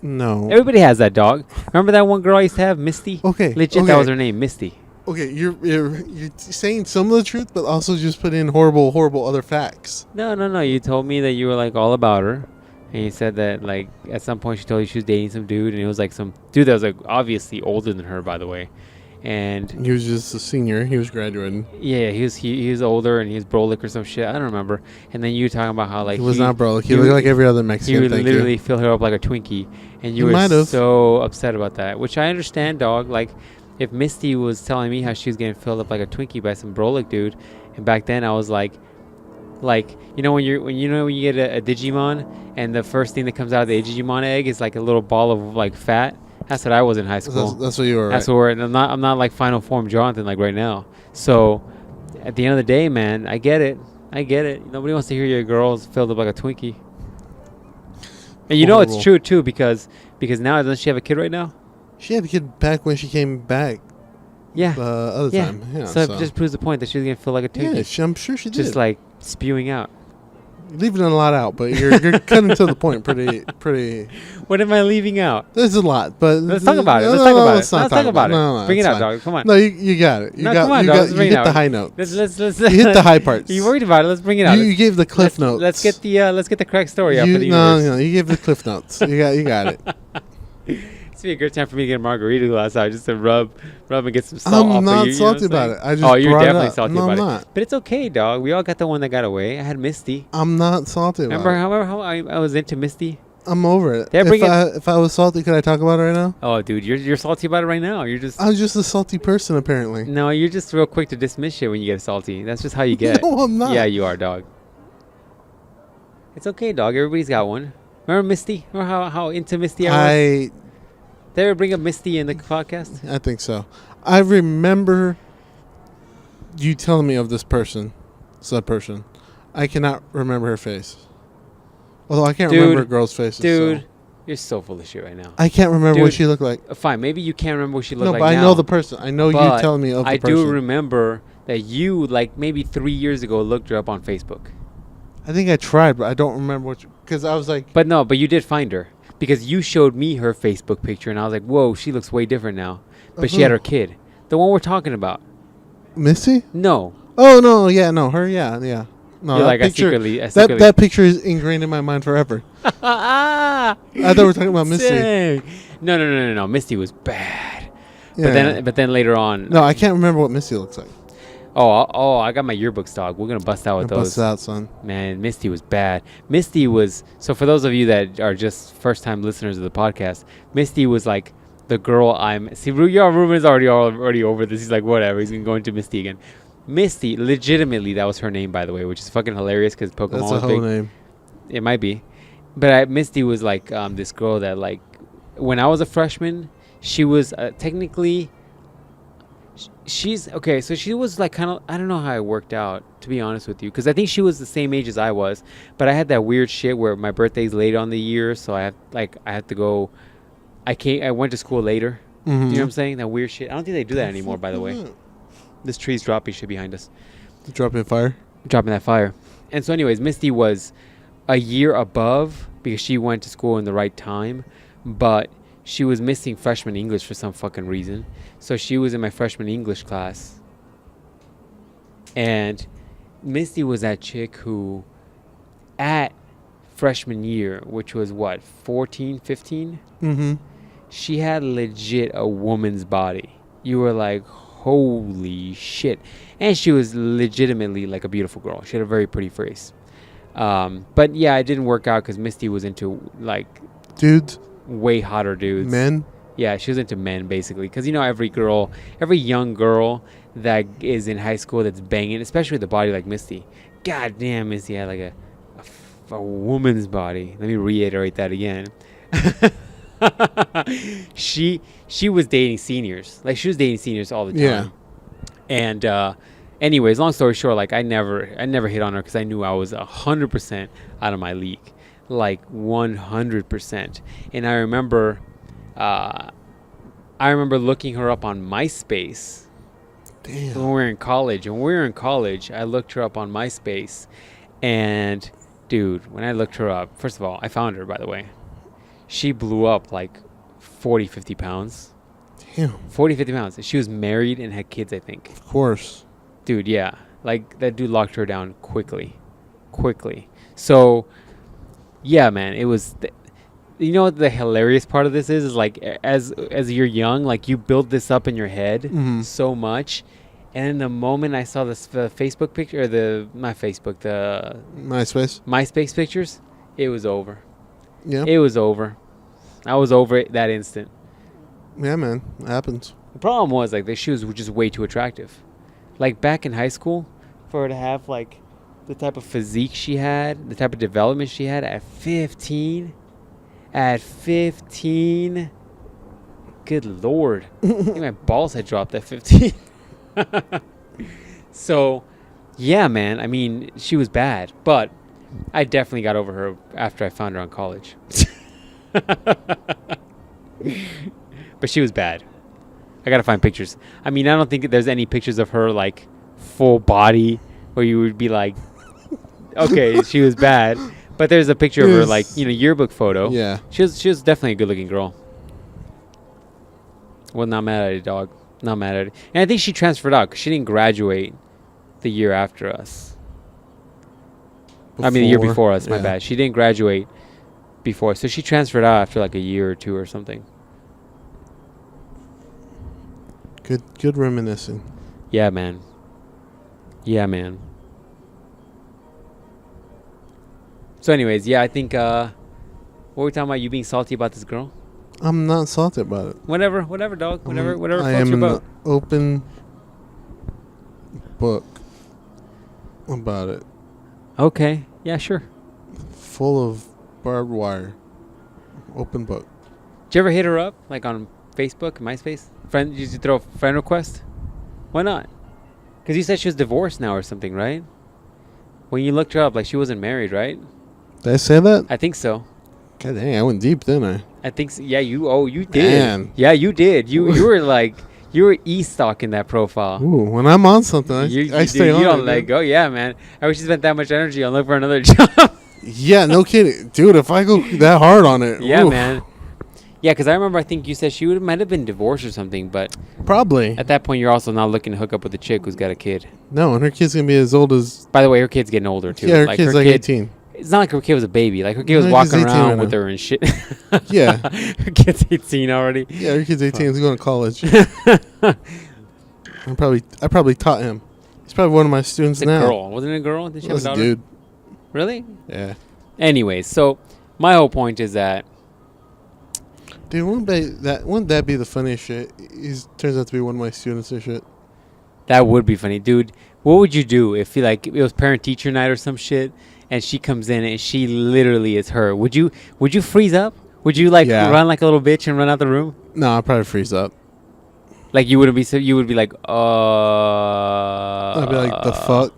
No. Everybody has that, dog. Remember that one girl I used to have, Misty? Okay. Legit, that was her name, Misty. Okay, you're saying some of the truth, but also just put in horrible other facts. No. You told me that you were like all about her. And you said that, like, at some point she told you she was dating some dude, and it was like some dude that was like obviously older than her, by the way. And he was just a senior. He was graduating. Yeah, he was older, and he was brolic or some shit. I don't remember. And then you were talking about how like he was not brolic. He looked like every other Mexican. He would literally fill her up like a Twinkie, and you were so upset about that. Which I understand, dog. Like, if Misty was telling me how she was getting filled up like a Twinkie by some brolic dude, and back then I was like, you know when you get a Digimon and the first thing that comes out of the Digimon egg is like a little ball of like fat. That's what I was in high school. That's what you were. That's what I'm not like final form Jonathan like right now. So at the end of the day, man, I get it. Nobody wants to hear your girl's filled up like a Twinkie. And you know it's true too because now doesn't she have a kid right now? She had a kid back when she came back. Yeah. Other time. Yeah. So it just proves the point that she was gonna feel like a Twinkie. Yeah, I'm sure she did. Just like spewing out. You're leaving a lot out, but you're cutting to the point pretty. What am I leaving out? There's a lot, but let's talk about it. Let's talk about it. No, bring it out, dog. Come on. No, you got it. You hit the high notes. Let's you hit the high parts. You worried about it? Let's bring it out. You gave the cliff notes. Let's get the correct story out for the universe. No, you gave the cliff notes. You got it. It's be a great time for me to get a margarita glass out just to rub and get some salt off I'm not of you. salty about it. You're definitely salty about it. But it's okay, dog. We all got the one that got away. I had Misty. I'm not salty about it. Remember how I was into Misty? I'm over it. If I was salty, could I talk about it right now? Oh, dude, you're salty about it right now. I'm just a salty person, apparently. No, you're just real quick to dismiss shit when you get salty. That's just how you get. No, I'm not. Yeah, you are, dog. It's okay, dog. Everybody's got one. Remember Misty? Remember how into Misty I was? Did I ever bring up Misty in the podcast? I think so. I remember you telling me of this person, said person. I cannot remember her face. Although I can't remember girls' faces. Dude, you're so full of shit right now. I can't remember what she looked like. Fine, maybe you can't remember what she looked like now. No, but I know the person. I know you telling me of the person. I do remember that you, like maybe 3 years ago, looked her up on Facebook. I think I tried, but I don't remember because I was like... But you did find her. Because you showed me her Facebook picture, and I was like, whoa, she looks way different now. But she had her kid. The one we're talking about. Missy? No. Oh, no, yeah, no, her, yeah. No, you're like, picture, that picture is ingrained in my mind forever. I thought we were talking about Missy. No. Misty was bad. Yeah. But then later on... No, I can't remember what Missy looks like. Oh, I got my yearbooks, dog. We're going to bust out with those. Bust out, son. Man, Misty was bad. Misty was... So for those of you that are just first-time listeners of the podcast, Misty was like the girl See, Ruben is already over this. He's like, whatever. He's going to go into Misty again. Misty, legitimately, that was her name, by the way, which is fucking hilarious because Pokemon was big. That's a whole name. It might be. But Misty was like this girl that, like, when I was a freshman, she was technically... She's okay, so she was like kind of, I don't know how it worked out, to be honest with you, because I think she was the same age as I was, but I had that weird shit where my birthday's late on the year, so I had to go. I went to school later. Mm-hmm. You know what I'm saying? That weird shit. I don't think they do that anymore, by the way. This tree's dropping shit behind us. Dropping that fire. And so, anyways, Misty was a year above because she went to school in the right time, but she was missing freshman English for some fucking reason. So she was in my freshman English class. And Misty was that chick who, at freshman year, which was what, 14, 15? Mm-hmm. She had legit a woman's body. You were like, holy shit. And she was legitimately like a beautiful girl. She had a very pretty face. But yeah, it didn't work out because Misty was into like Dudes, way hotter dudes. men. Yeah, she was into men basically. Because every young girl that is in high school that's banging, especially with a body like Misty. God damn, Misty had like a woman's body. Let me reiterate that again. She was dating seniors. Like she was dating seniors all the time. Yeah. And anyways, long story short, like I never hit on her because I knew I was 100% out of my league, like 100%. And I remember looking her up on MySpace. Damn. When we were in college. I looked her up on MySpace, and dude, when I looked her up, first of all, I found her, by the way. She blew up like 40, 50 pounds. Damn. 40, 50 pounds. She was married and had kids, I think. Of course. Dude, yeah. Like, that dude locked her down quickly. So, yeah, man, it was... you know what the hilarious part of this is like, as you're young, like, you build this up in your head so much. And in the moment I saw the Facebook picture, or the MySpace pictures, it was over. Yeah. It was over. I was over it that instant. Yeah, man. It happens. The problem was, like, the shoes were just way too attractive. Like, back in high school, for her to have, like, the type of physique she had, the type of development she had at 15. Good Lord. I think my balls had dropped at 15. So, yeah, man. I mean, she was bad. But I definitely got over her after I found her on college. But she was bad. I gotta find pictures. I mean, I don't think there's any pictures of her, like, full body where you would be like, okay, she was bad. But there's a picture of her, like, yearbook photo. Yeah. She was definitely a good-looking girl. Well, not mad at it, dog. Not mad at it. And I think she transferred out because she didn't graduate the year after us. The year before us, my bad. She didn't graduate before. So she transferred out after, like, a year or two or something. Good reminiscing. Yeah, man. So anyways, yeah, I think, what were we talking about? You being salty about this girl? I'm not salty about it. Whatever, dog. Whatever I floats am your boat. an open book about it. Okay. Yeah, sure. Full of barbed wire. Open book. Did you ever hit her up, like, on Facebook, MySpace? Did you throw a friend request? Why not? Because you said she was divorced now or something, right? When you looked her up, like, she wasn't married, right? Did I say that? I think so. God dang, I went deep, didn't I? I think so. Yeah, you did. Man. Yeah, you did. You were like, you were e-stalking that profile. Ooh, when I'm on something, I stay on You don't it, let go. Yeah, man. I wish you spent that much energy on looking for another job. Yeah, no kidding. Dude, if I go that hard on it. Yeah, oof. man. Yeah, because I remember, I think you said she might have been divorced or something, but probably. at that point, you're also not looking to hook up with a chick who's got a kid. No, and her kid's going to be as old as... By the way, her kid's getting older, too. Yeah, her kid's like 18. It's not like her kid was a baby. Like, her kid was walking around with her and shit. Yeah. Her kid's 18 already. Yeah, her kid's 18. He's going to college. I probably taught him. He's probably one of my students now. It's a girl. Wasn't it a girl? Did she have a daughter? Dude. Really? Yeah. Anyways, so my whole point is that... Dude, wouldn't that be the funniest shit? He turns out to be one of my students and shit. That would be funny. Dude, what would you do if it was parent-teacher night or some shit, and she comes in and she literally is her? Would you freeze up? Would you, like, run like a little bitch and run out the room? No, I'd probably freeze up. Like, you would be like, I'd be like, the fuck?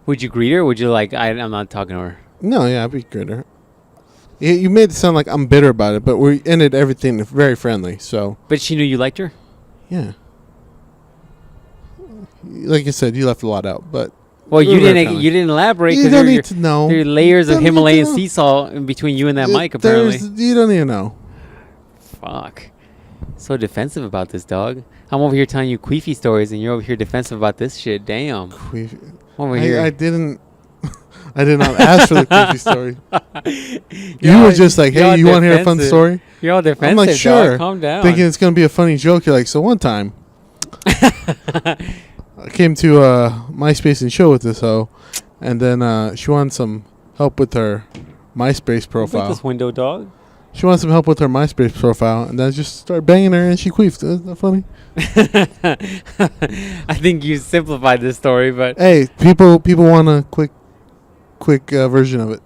Would you greet her? Or would you, like, I'm not talking to her? No, yeah, I'd be greeter. You made it sound like I'm bitter about it, but we ended everything very friendly, so... But she knew you liked her? Yeah. Like I said, you left a lot out, but... Well, you didn't elaborate because there need to know. There are layers of Himalayan sea salt in between you and that mic, apparently. You don't even know. Fuck. So defensive about this, dog. I'm over here telling you queefy stories, and you're over here defensive about this shit. Damn. Queefy. Over here. I did not ask for the queefy story. You were just like, hey, you want to hear a fun story? You're all defensive, I'm like, sure. Dog. Calm down. Thinking it's going to be a funny joke. You're like, so one time... I came to MySpace and chill with this hoe, and then she wants some help with her MySpace profile. This window, dog. She wants some help with her MySpace profile, and then just start banging her, and she queefed. Isn't that funny? I think you simplified this story, but hey, people want a quick version of it,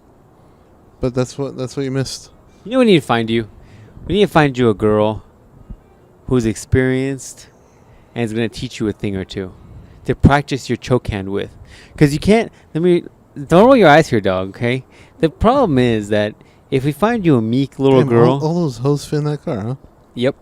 but that's what you missed. You know, we need to find you. We need to find you a girl who's experienced and is going to teach you a thing or two to practice your choke hand with. Because you can't. Don't roll your eyes here, dog. Okay. The problem is that if we find you a meek little girl, all those hoes fit in that car, huh? Yep.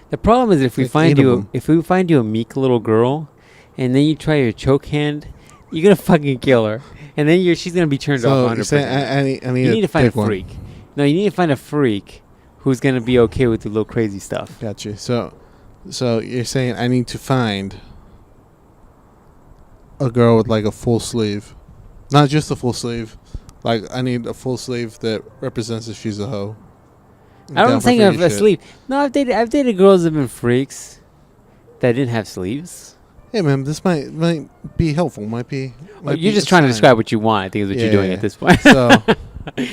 The problem is if we Like find you a meek little girl, and then you try your choke hand, you're gonna fucking kill her, and then she's gonna be turned off 100%. So I need to find a freak. No, you need to find a freak who's gonna be okay with the little crazy stuff. Gotcha. So you're saying I need to find a girl with like a full sleeve, not just a full sleeve. Like I need a full sleeve that represents that she's a hoe. I don't think of a sleeve. No, I've dated girls that have been freaks that didn't have sleeves. Hey man, this might be helpful. You're just trying to describe what you want. I think is what you're doing at this point. So you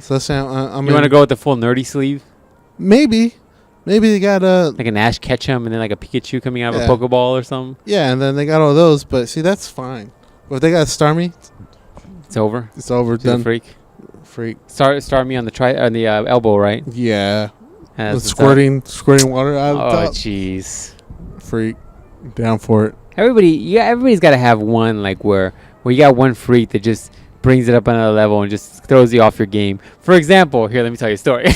want to go with the full nerdy sleeve? Maybe they got like an Ash Ketchum and then like a Pikachu coming out of a Pokeball or something. Yeah, and then they got all those. But see, that's fine. But if they got Starmie, it's over. It's over. She's done. A freak. Start me on the elbow, right? Yeah. With squirting water out of the top. Oh, jeez. Freak. Down for it. Everybody's got to have one like where you got one freak that just brings it up another level and just throws you off your game. For example, here, let me tell you a story.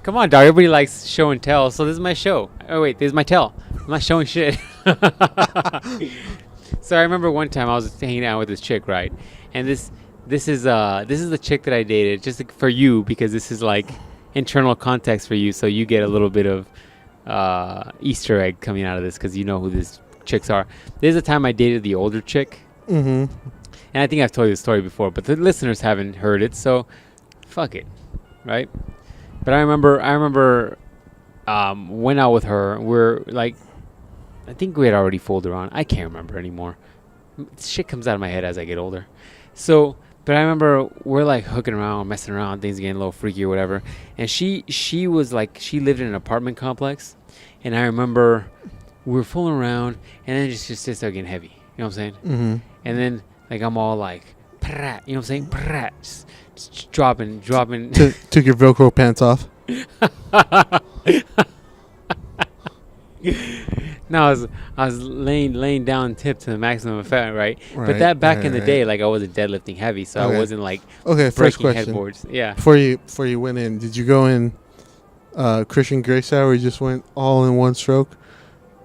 Come on, dog. Everybody likes show and tell, so this is my show. Oh wait, this is my tell. I'm not showing shit. So I remember one time I was hanging out with this chick, right? And this is the chick that I dated, just for you, because this is like internal context for you, so you get a little bit of Easter egg coming out of this because you know who these chicks are. There's a time I dated the older chick, and I think I've told you the story before, but the listeners haven't heard it, so fuck it, right? But I remember went out with her. We're like, I think we had already fooled around. I can't remember anymore. Shit comes out of my head as I get older. So, but I remember we're like hooking around, messing around, things getting a little freaky or whatever. And she was like, she lived in an apartment complex. And I remember we were fooling around, and then just started getting heavy. You know what I'm saying? Mm-hmm. And then like I'm all like, prat, you know what I'm saying? Prat, just dropping. Took your Velcro pants off. No, I was laying down tip to the maximum effect, right? But that back in the day, like I wasn't deadlifting heavy, so I wasn't like first question. Headboards. Yeah. Before you went in, did you go in Christian Grey style, where you just went all in one stroke,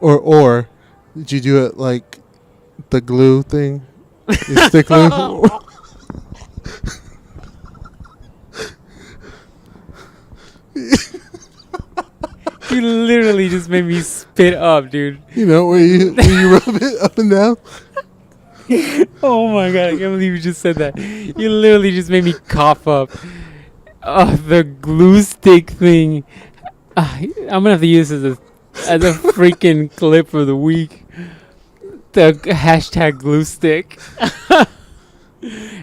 or did you do it like the glue thing, the stick glue? You literally just made me spit up, dude. You know, where you rub it up and down? Oh my god, I can't believe you just said that. You literally just made me cough up. The glue stick thing. I'm gonna have to use this as a freaking clip for the week. The hashtag glue stick.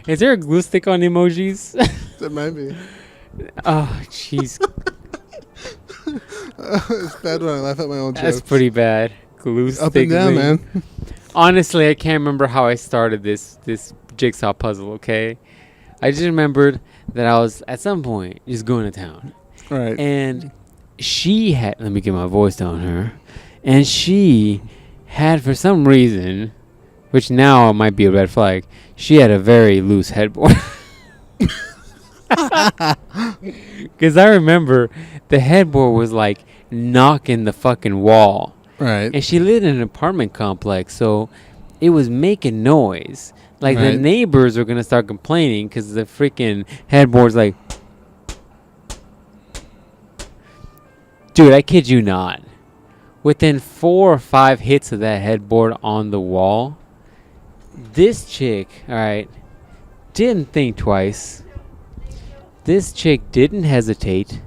Is there a glue stick on emojis? There might be. Oh, jeez. It's bad when I laugh at my own jokes. That's pretty bad. Glue stick up and down, thing. man. Honestly, I can't remember how I started this jigsaw puzzle, okay? I just remembered that I was, at some point, just going to town. Right. And she had, let me get my voice down here, and she had, for some reason, which now might be a red flag, she had a very loose headboard. Because I remember the headboard was like knocking the fucking wall. Right. And she lived in an apartment complex, so it was making noise. Like the neighbors were going to start complaining because the freaking headboard's like... Dude, I kid you not. Within 4 or 5 hits of that headboard on the wall, this chick, alright, didn't think twice. This chick didn't hesitate.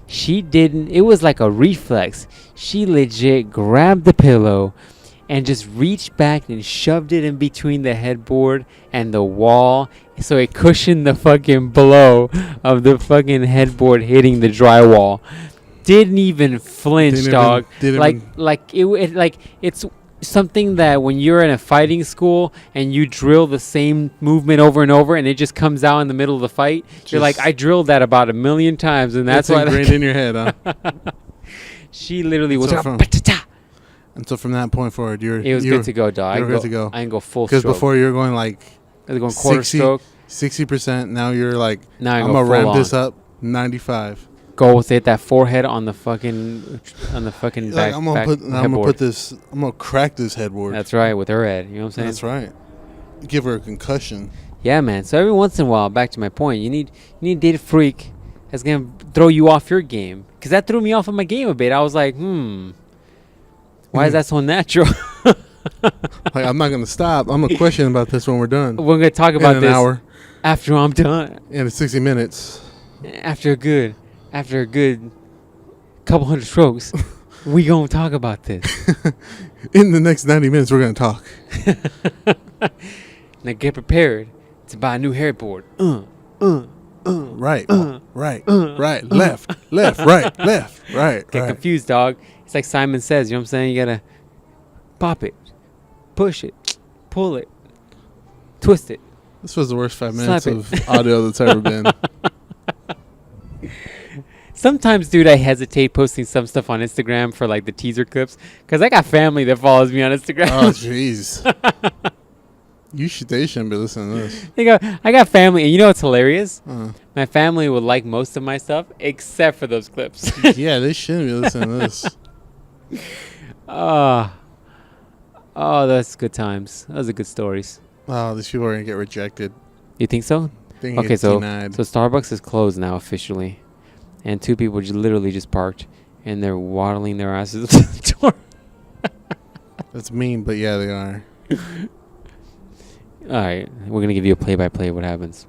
She didn't. It was like a reflex. She legit grabbed the pillow and just reached back and shoved it in between the headboard and the wall, so it cushioned the fucking blow of the fucking headboard hitting the drywall. Didn't even flinch, dog. It's something that when you're in a fighting school and you drill the same movement over and over and it just comes out in the middle of the fight, you're like, I drilled that about 1,000,000 times, and that's why ingrained in your head, huh? She literally was and so from that point forward, it was good to go, dog. You were good to go. I can go full stroke. Because before you were going like I was going quarter stroke, 60%. Now you're like, now I'm gonna ramp this up 95. Go hit that forehead on the fucking back. I'm gonna crack this headboard. That's right, with her head. You know what I'm saying? That's right. Give her a concussion. Yeah, man. So every once in a while, back to my point, you need a data freak that's gonna throw you off your game. Because that threw me off of my game a bit. I was like, why is that so natural? Like, I'm not gonna stop. I'm gonna question about this when we're done. We're gonna talk about in this an hour after I'm done. In 60 minutes. After a good couple hundred strokes, we gonna talk about this. In the next 90 minutes, we're gonna talk. Now get prepared to buy a new headboard. Right, left, right. Get confused, dog. It's like Simon Says. You know what I'm saying? You gotta pop it, push it, pull it, twist it. This was the worst 5 minutes of audio that's ever been. Sometimes, dude, I hesitate posting some stuff on Instagram for like the teaser clips because I got family that follows me on Instagram. Oh, jeez. They shouldn't be listening to this. I got family, and you know what's hilarious? My family would like most of my stuff except for those clips. Yeah, they shouldn't be listening to this. Oh, that's good times. Those are good stories. Oh, these people are gonna get rejected. You think so? Okay, so Starbucks is closed now officially. And 2 people literally just parked, and they're waddling their asses to the door. That's mean, but yeah, they are. All right, we're going to give you a play-by-play of what happens.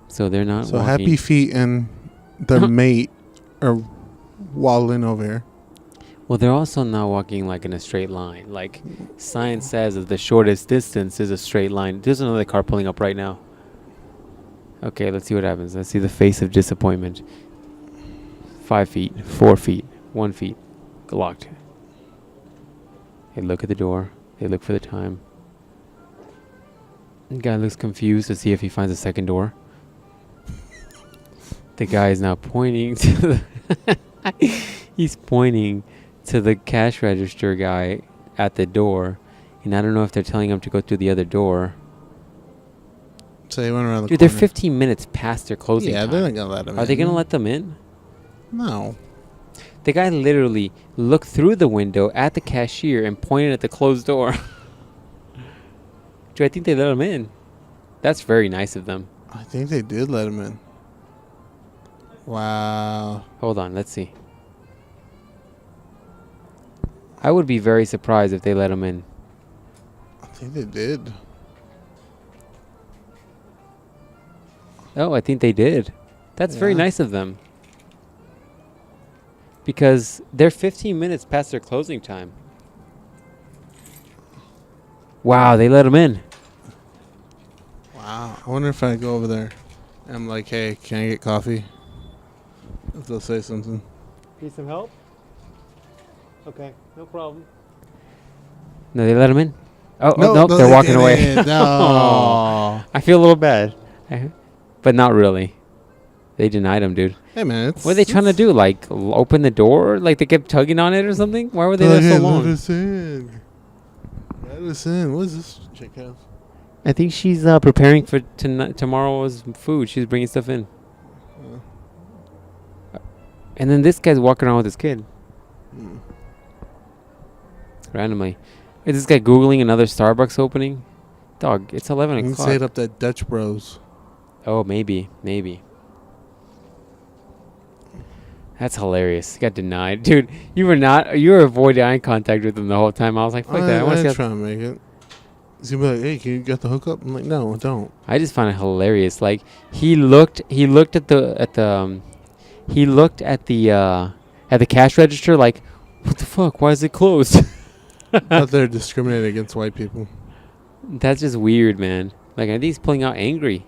So they're not walking. Happy Feet and their mate are waddling over here. Well, they're also not walking like in a straight line. Like science says that the shortest distance is a straight line. There's another car pulling up right now. Okay, let's see what happens. Let's see the face of disappointment. 5 feet, 4 feet, 1 feet, locked. They look at the door. They look for the time. The guy looks confused to see if he finds a second door. The guy is now pointing to he's pointing to the cash register guy at the door. And I don't know if they're telling him to go through the other door. So he went around the corner. They're 15 minutes past their closing time. Yeah, they're not going to let him in. Are they going to let them in? No. The guy literally looked through the window at the cashier and pointed at the closed door. Do I think they let him in? That's very nice of them. I think they did let him in. Wow. Hold on, let's see. I would be very surprised if they let him in. I think they did. Oh, I think they did. That's very nice of them. Because they're 15 minutes past their closing time. Wow, they let him in. Wow. I wonder if I go over there and I'm like, hey, can I get coffee? If they'll say something. Need some help? Okay, no problem. No, they let him in? Oh, no, they're walking away. No. I feel a little bad. But not really. They denied him, dude. Hey, man. What are they trying to do? Like, open the door? Like, they kept tugging on it or something? Why were they there so long? Let us in. Let us in. What does this chick have? I think she's preparing for tomorrow's food. She's bringing stuff in. And then this guy's walking around with his kid. Randomly. Is this guy Googling another Starbucks opening? Dog, it's 11 o'clock. You can say it up that Dutch Bros. Oh, maybe. That's hilarious. You got denied. Dude, you were avoiding eye contact with him the whole time. I was like, fuck that. I ain't trying to make it. He's gonna be like, hey, can you get the hookup? I'm like, no, I don't. I just find it hilarious. Like, he looked at the cash register like, what the fuck? Why is it closed? Thought they're discriminating against white people. That's just weird, man. Like, I think he's pulling out angry.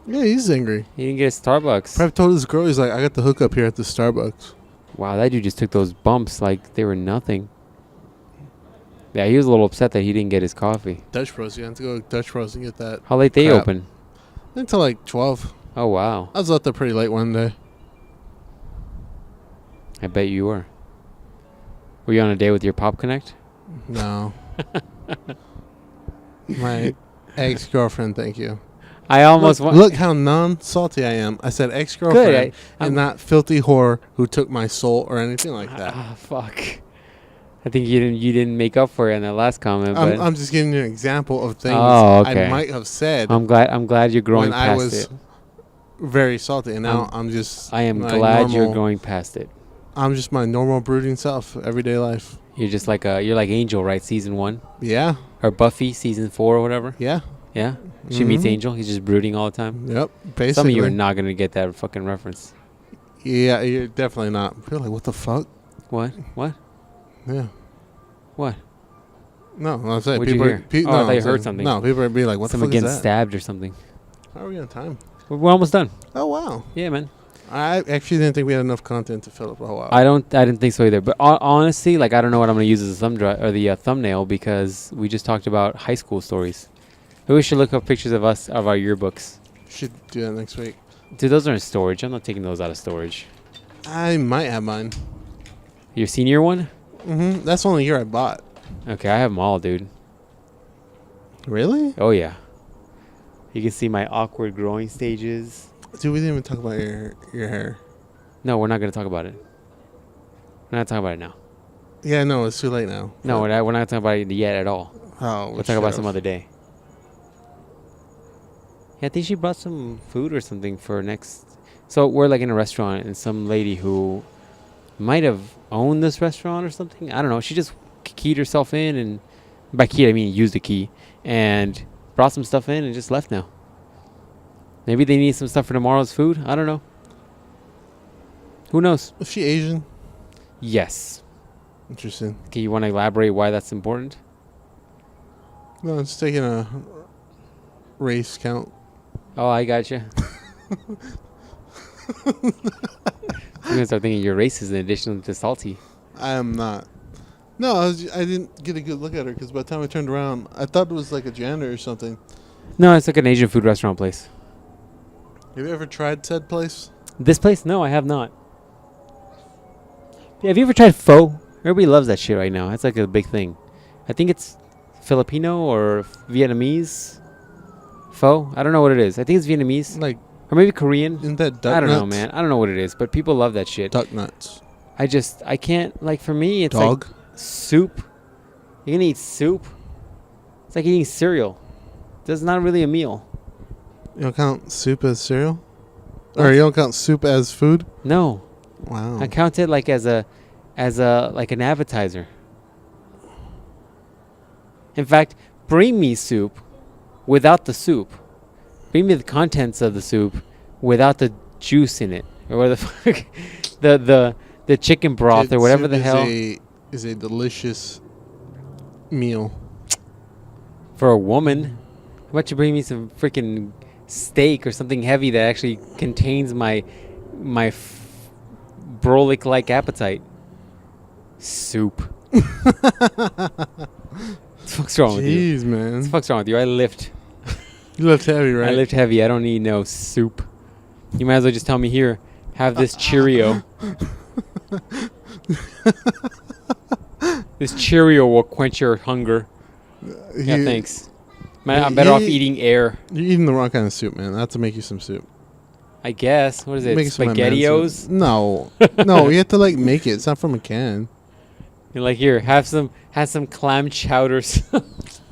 Yeah, he's angry. He didn't get a Starbucks. Probably told his girl, he's like, I got the hookup here at the Starbucks. Wow, that dude just took those bumps like they were nothing. Yeah, he was a little upset that he didn't get his coffee. Dutch Bros. You have to go to Dutch Bros and get that. How late they crap. open? Until like 12. Oh, wow. I was out there pretty late one day. I bet you were. Were you on a date with your Pop Connect? No. My ex-girlfriend, thank you. I almost look how non-salty I am. I said ex-girlfriend and not filthy whore who took my soul or anything like that. Ah, fuck. I think you didn't make up for it in that last comment. But I'm just giving you an example of things okay. I might have said. I'm glad you're growing when past I was it. Very salty, and now I'm just. I am glad you're going past it. I'm just my normal brooding self, everyday life. You're just like you're like Angel, right? Season 1. Yeah. Or Buffy, season 4 or whatever. Yeah. Yeah. She meets Angel. He's just brooding all the time. Yep. Basically. Some of you are not gonna get that fucking reference. Yeah, you're definitely not. You're like, what the fuck? What? Yeah. What? No, I'm saying What'd people. you hear? I thought you heard something. No, people are be like, what the fuck is that? Someone getting stabbed or something. How are we on time? We're almost done. Oh wow. Yeah, man. I actually didn't think we had enough content to fill up a whole hour. I didn't think so either. But honestly, like, I don't know what I'm gonna use as a the thumbnail because we just talked about high school stories. Maybe we should look up pictures of us of our yearbooks. Should do that next week. Dude, those are in storage. I'm not taking those out of storage. I might have mine. Your senior one? That's the only year I bought. Okay, I have them all, dude. Really? Oh yeah. You can see my awkward growing stages. Dude, we didn't even talk about your hair. No, we're not gonna talk about it. We're not talking about it now. Yeah, no, it's too late now. No, we're not talking about it yet at all. Oh, We'll talk about some other day. Yeah, I think she brought some food or something for next. So we're like in a restaurant, and some lady who might have owned this restaurant or something. I don't know. She just keyed herself in, and by keyed I mean used a key, and brought some stuff in and just left now. Maybe they need some stuff for tomorrow's food. I don't know. Who knows? Is she Asian? Yes. Interesting. Okay, you want to elaborate why that's important? No, it's taking a race count. Oh, I gotcha. I'm gonna start thinking you're racist in addition to salty. I am not. No, I didn't get a good look at her because by the time I turned around, I thought it was like a janitor or something. No, it's like an Asian food restaurant place. Have you ever tried said place? This place? No, I have not. Yeah, have you ever tried pho? Everybody loves that shit right now. It's like a big thing. I think it's Filipino or Vietnamese pho. I don't know what it is. I think it's Vietnamese. Like, or maybe Korean. isn't that duck I don't nuts? know, man. I don't know what it is, but people love that shit. Duck nuts. I can't, like, for me, it's Dog? like soup. You can eat soup. It's like eating cereal. That's not really a meal. You don't count soup as cereal? Or you don't count soup as food? No. Wow. I count it like as like an appetizer. In fact, bring me soup without the soup. Bring me the contents of the soup without the juice in it, or what the fuck, the chicken broth or whatever the hell. Is a delicious meal For a woman, how about you bring me some freaking steak or something heavy that actually contains my brolic-like appetite. Soup. What the fuck's wrong with you? Jeez, man. What the fuck's wrong with you? I lift. You lift heavy, right? I lift heavy. I don't need no soup. You might as well just tell me, here, have this Cheerio. This Cheerio will quench your hunger. Yeah, thanks. Man, I'm better off eating air. You're eating the wrong kind of soup, man. I have to make you some soup. I guess. What is it? Make some of my man's SpaghettiOs? soup. No. No, you have to, like, make it. It's not from a can. You're like, here, have some clam chowders.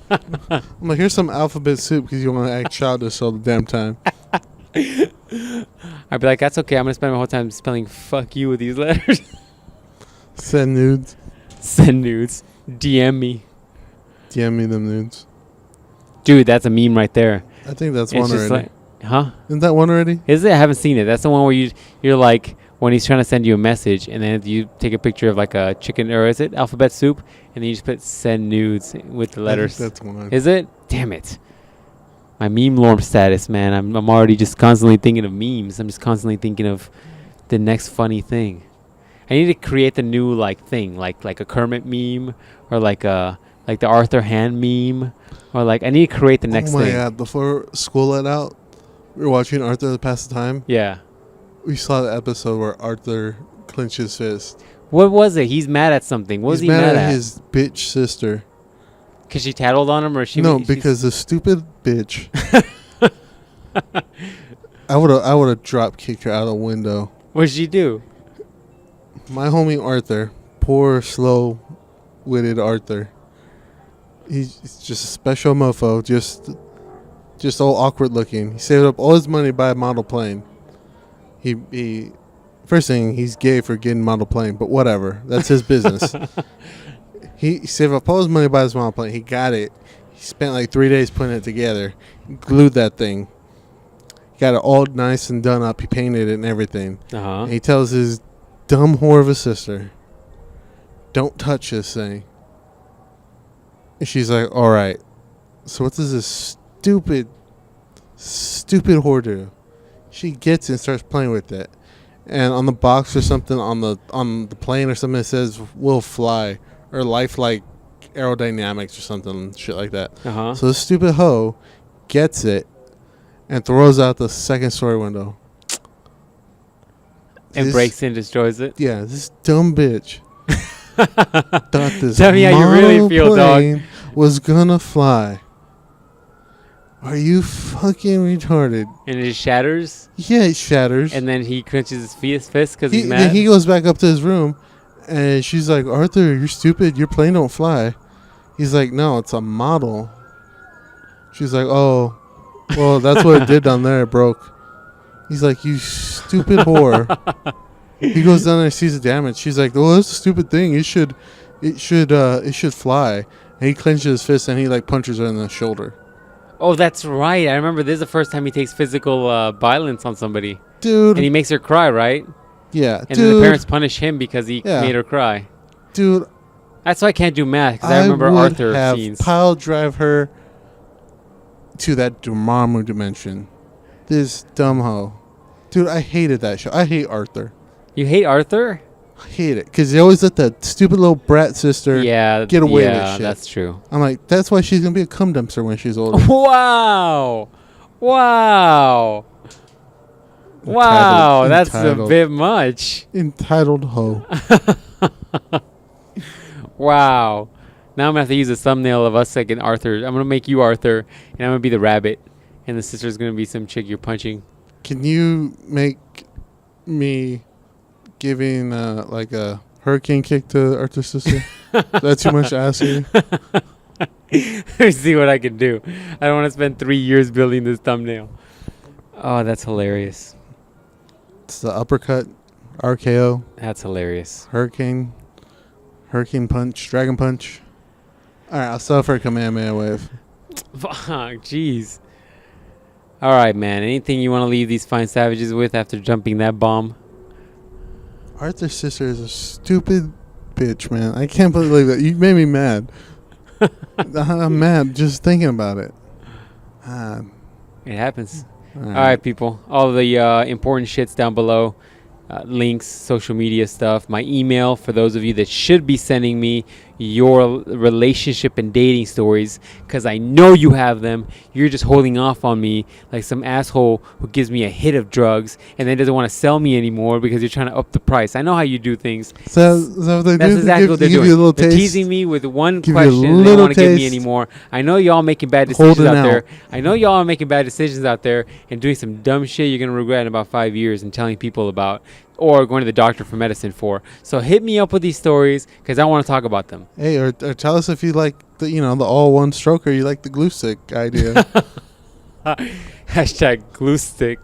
I'm like, here's some alphabet soup because you want to act childish all the damn time. I'd be like, that's okay. I'm going to spend my whole time spelling fuck you with these letters. Send nudes. Send nudes. DM me. DM me them nudes. Dude, that's a meme right there. I think that's It's one just already. like, huh? Isn't that one already? Is it? I haven't seen it. That's the one where you're like, when he's trying to send you a message, and then you take a picture of like a chicken, or is it alphabet soup, and then you just put send nudes with the letters. That's one. Is it? Damn it. My meme lore status, man. I'm already just constantly thinking of memes. I'm just constantly thinking of the next funny thing. I need to create the new like thing, like a Kermit meme, or like the Arthur Hand meme, or like I need to create the next thing. Oh my god! Before school let out, we were watching Arthur to pass the time. Yeah. We saw the episode where Arthur clenched his fist. What was it? He's mad at something. What was he mad at? His bitch sister. Because she tattled on him, or she? No, because the stupid bitch. I would have drop kicked her out of the window. What did she do? My homie Arthur, poor slow-witted Arthur. He's just a special mofo, just all awkward looking. He saved up all his money to buy a model plane. He first thing, he's gay for getting a model plane, but whatever, that's his business. He saved up all his money to buy his model plane. He got it. He spent like 3 days putting it together. He glued that thing. He got it all nice and done up. He painted it and everything. And he tells his dumb whore of a sister, "Don't touch this thing." And she's like, "All right." So what does this stupid whore do? She gets it and starts playing with it. And on the box or something, on the plane or something, it says "will fly" or "lifelike aerodynamics" or something shit like that. So the stupid hoe gets it and throws out the second story window. And breaks in, destroys it? Yeah, this dumb bitch thought this Tell me how you really feel, dog. Was gonna fly. Are you fucking retarded? And it shatters? Yeah, it shatters. And then he clenches his fist because he's mad? Then he goes back up to his room, and she's like, "Arthur, you're stupid. Your plane don't fly." He's like, "No, it's a model." She's like, "Oh, well, that's what it did down there. It broke." He's like, "You stupid whore." He goes down there and sees the damage. She's like, "Well, that's a stupid thing. It should fly." And he clenches his fist and he like punches her in the shoulder. Oh, that's right. I remember this is the first time he takes physical violence on somebody. Dude. And he makes her cry, right? Yeah. And then the parents punish him because he made her cry. Dude. That's why I can't do math, because I remember Arthur scenes. Pile drive her to that Dormammu dimension. This dumb hoe. Dude, I hated that show. I hate Arthur. You hate Arthur? I hate it because they always let that stupid little brat sister get away with shit. Yeah, that's true. I'm like, that's why she's going to be a cum dumpster when she's older. Wow. Wow. Wow, that's a bit much. Entitled hoe. Wow. Now I'm going to have to use a thumbnail of us like an Arthur. I'm going to make you Arthur, and I'm going to be the rabbit, and the sister's going to be some chick you're punching. Can you make me giving like a hurricane kick to Arthur's sister? That's too much to ask you. Let me see what I can do. I don't want to spend 3 years building this thumbnail. Oh, that's hilarious. It's the uppercut, RKO. That's hilarious. Hurricane punch, dragon punch. All right, I'll sell for a Kamehameha wave. Fuck, jeez. All right, man. Anything you want to leave these fine savages with after jumping that bomb? Arthur's sister is a stupid bitch, man. I can't believe that. You made me mad. I'm mad just thinking about it. It happens. All right, people. All the important shit's down below. Links, social media stuff, my email for those of you that should be sending me your relationship and dating stories, because I know you have them. You're just holding off on me like some asshole who gives me a hit of drugs and then doesn't want to sell me anymore because you're trying to up the price. I know how you do things. So what they That's do? exactly what they're doing. They're teasing me with one question and they don't want to give me anymore. I know y'all making bad decisions out there. I know y'all are making bad decisions out there and doing some dumb shit you're going to regret in about 5 years and telling people about, or going to the doctor for medicine for. So hit me up with these stories because I want to talk about them. Hey, or tell us if you like the all one stroker. You like the glue stick idea. Hashtag glue stick.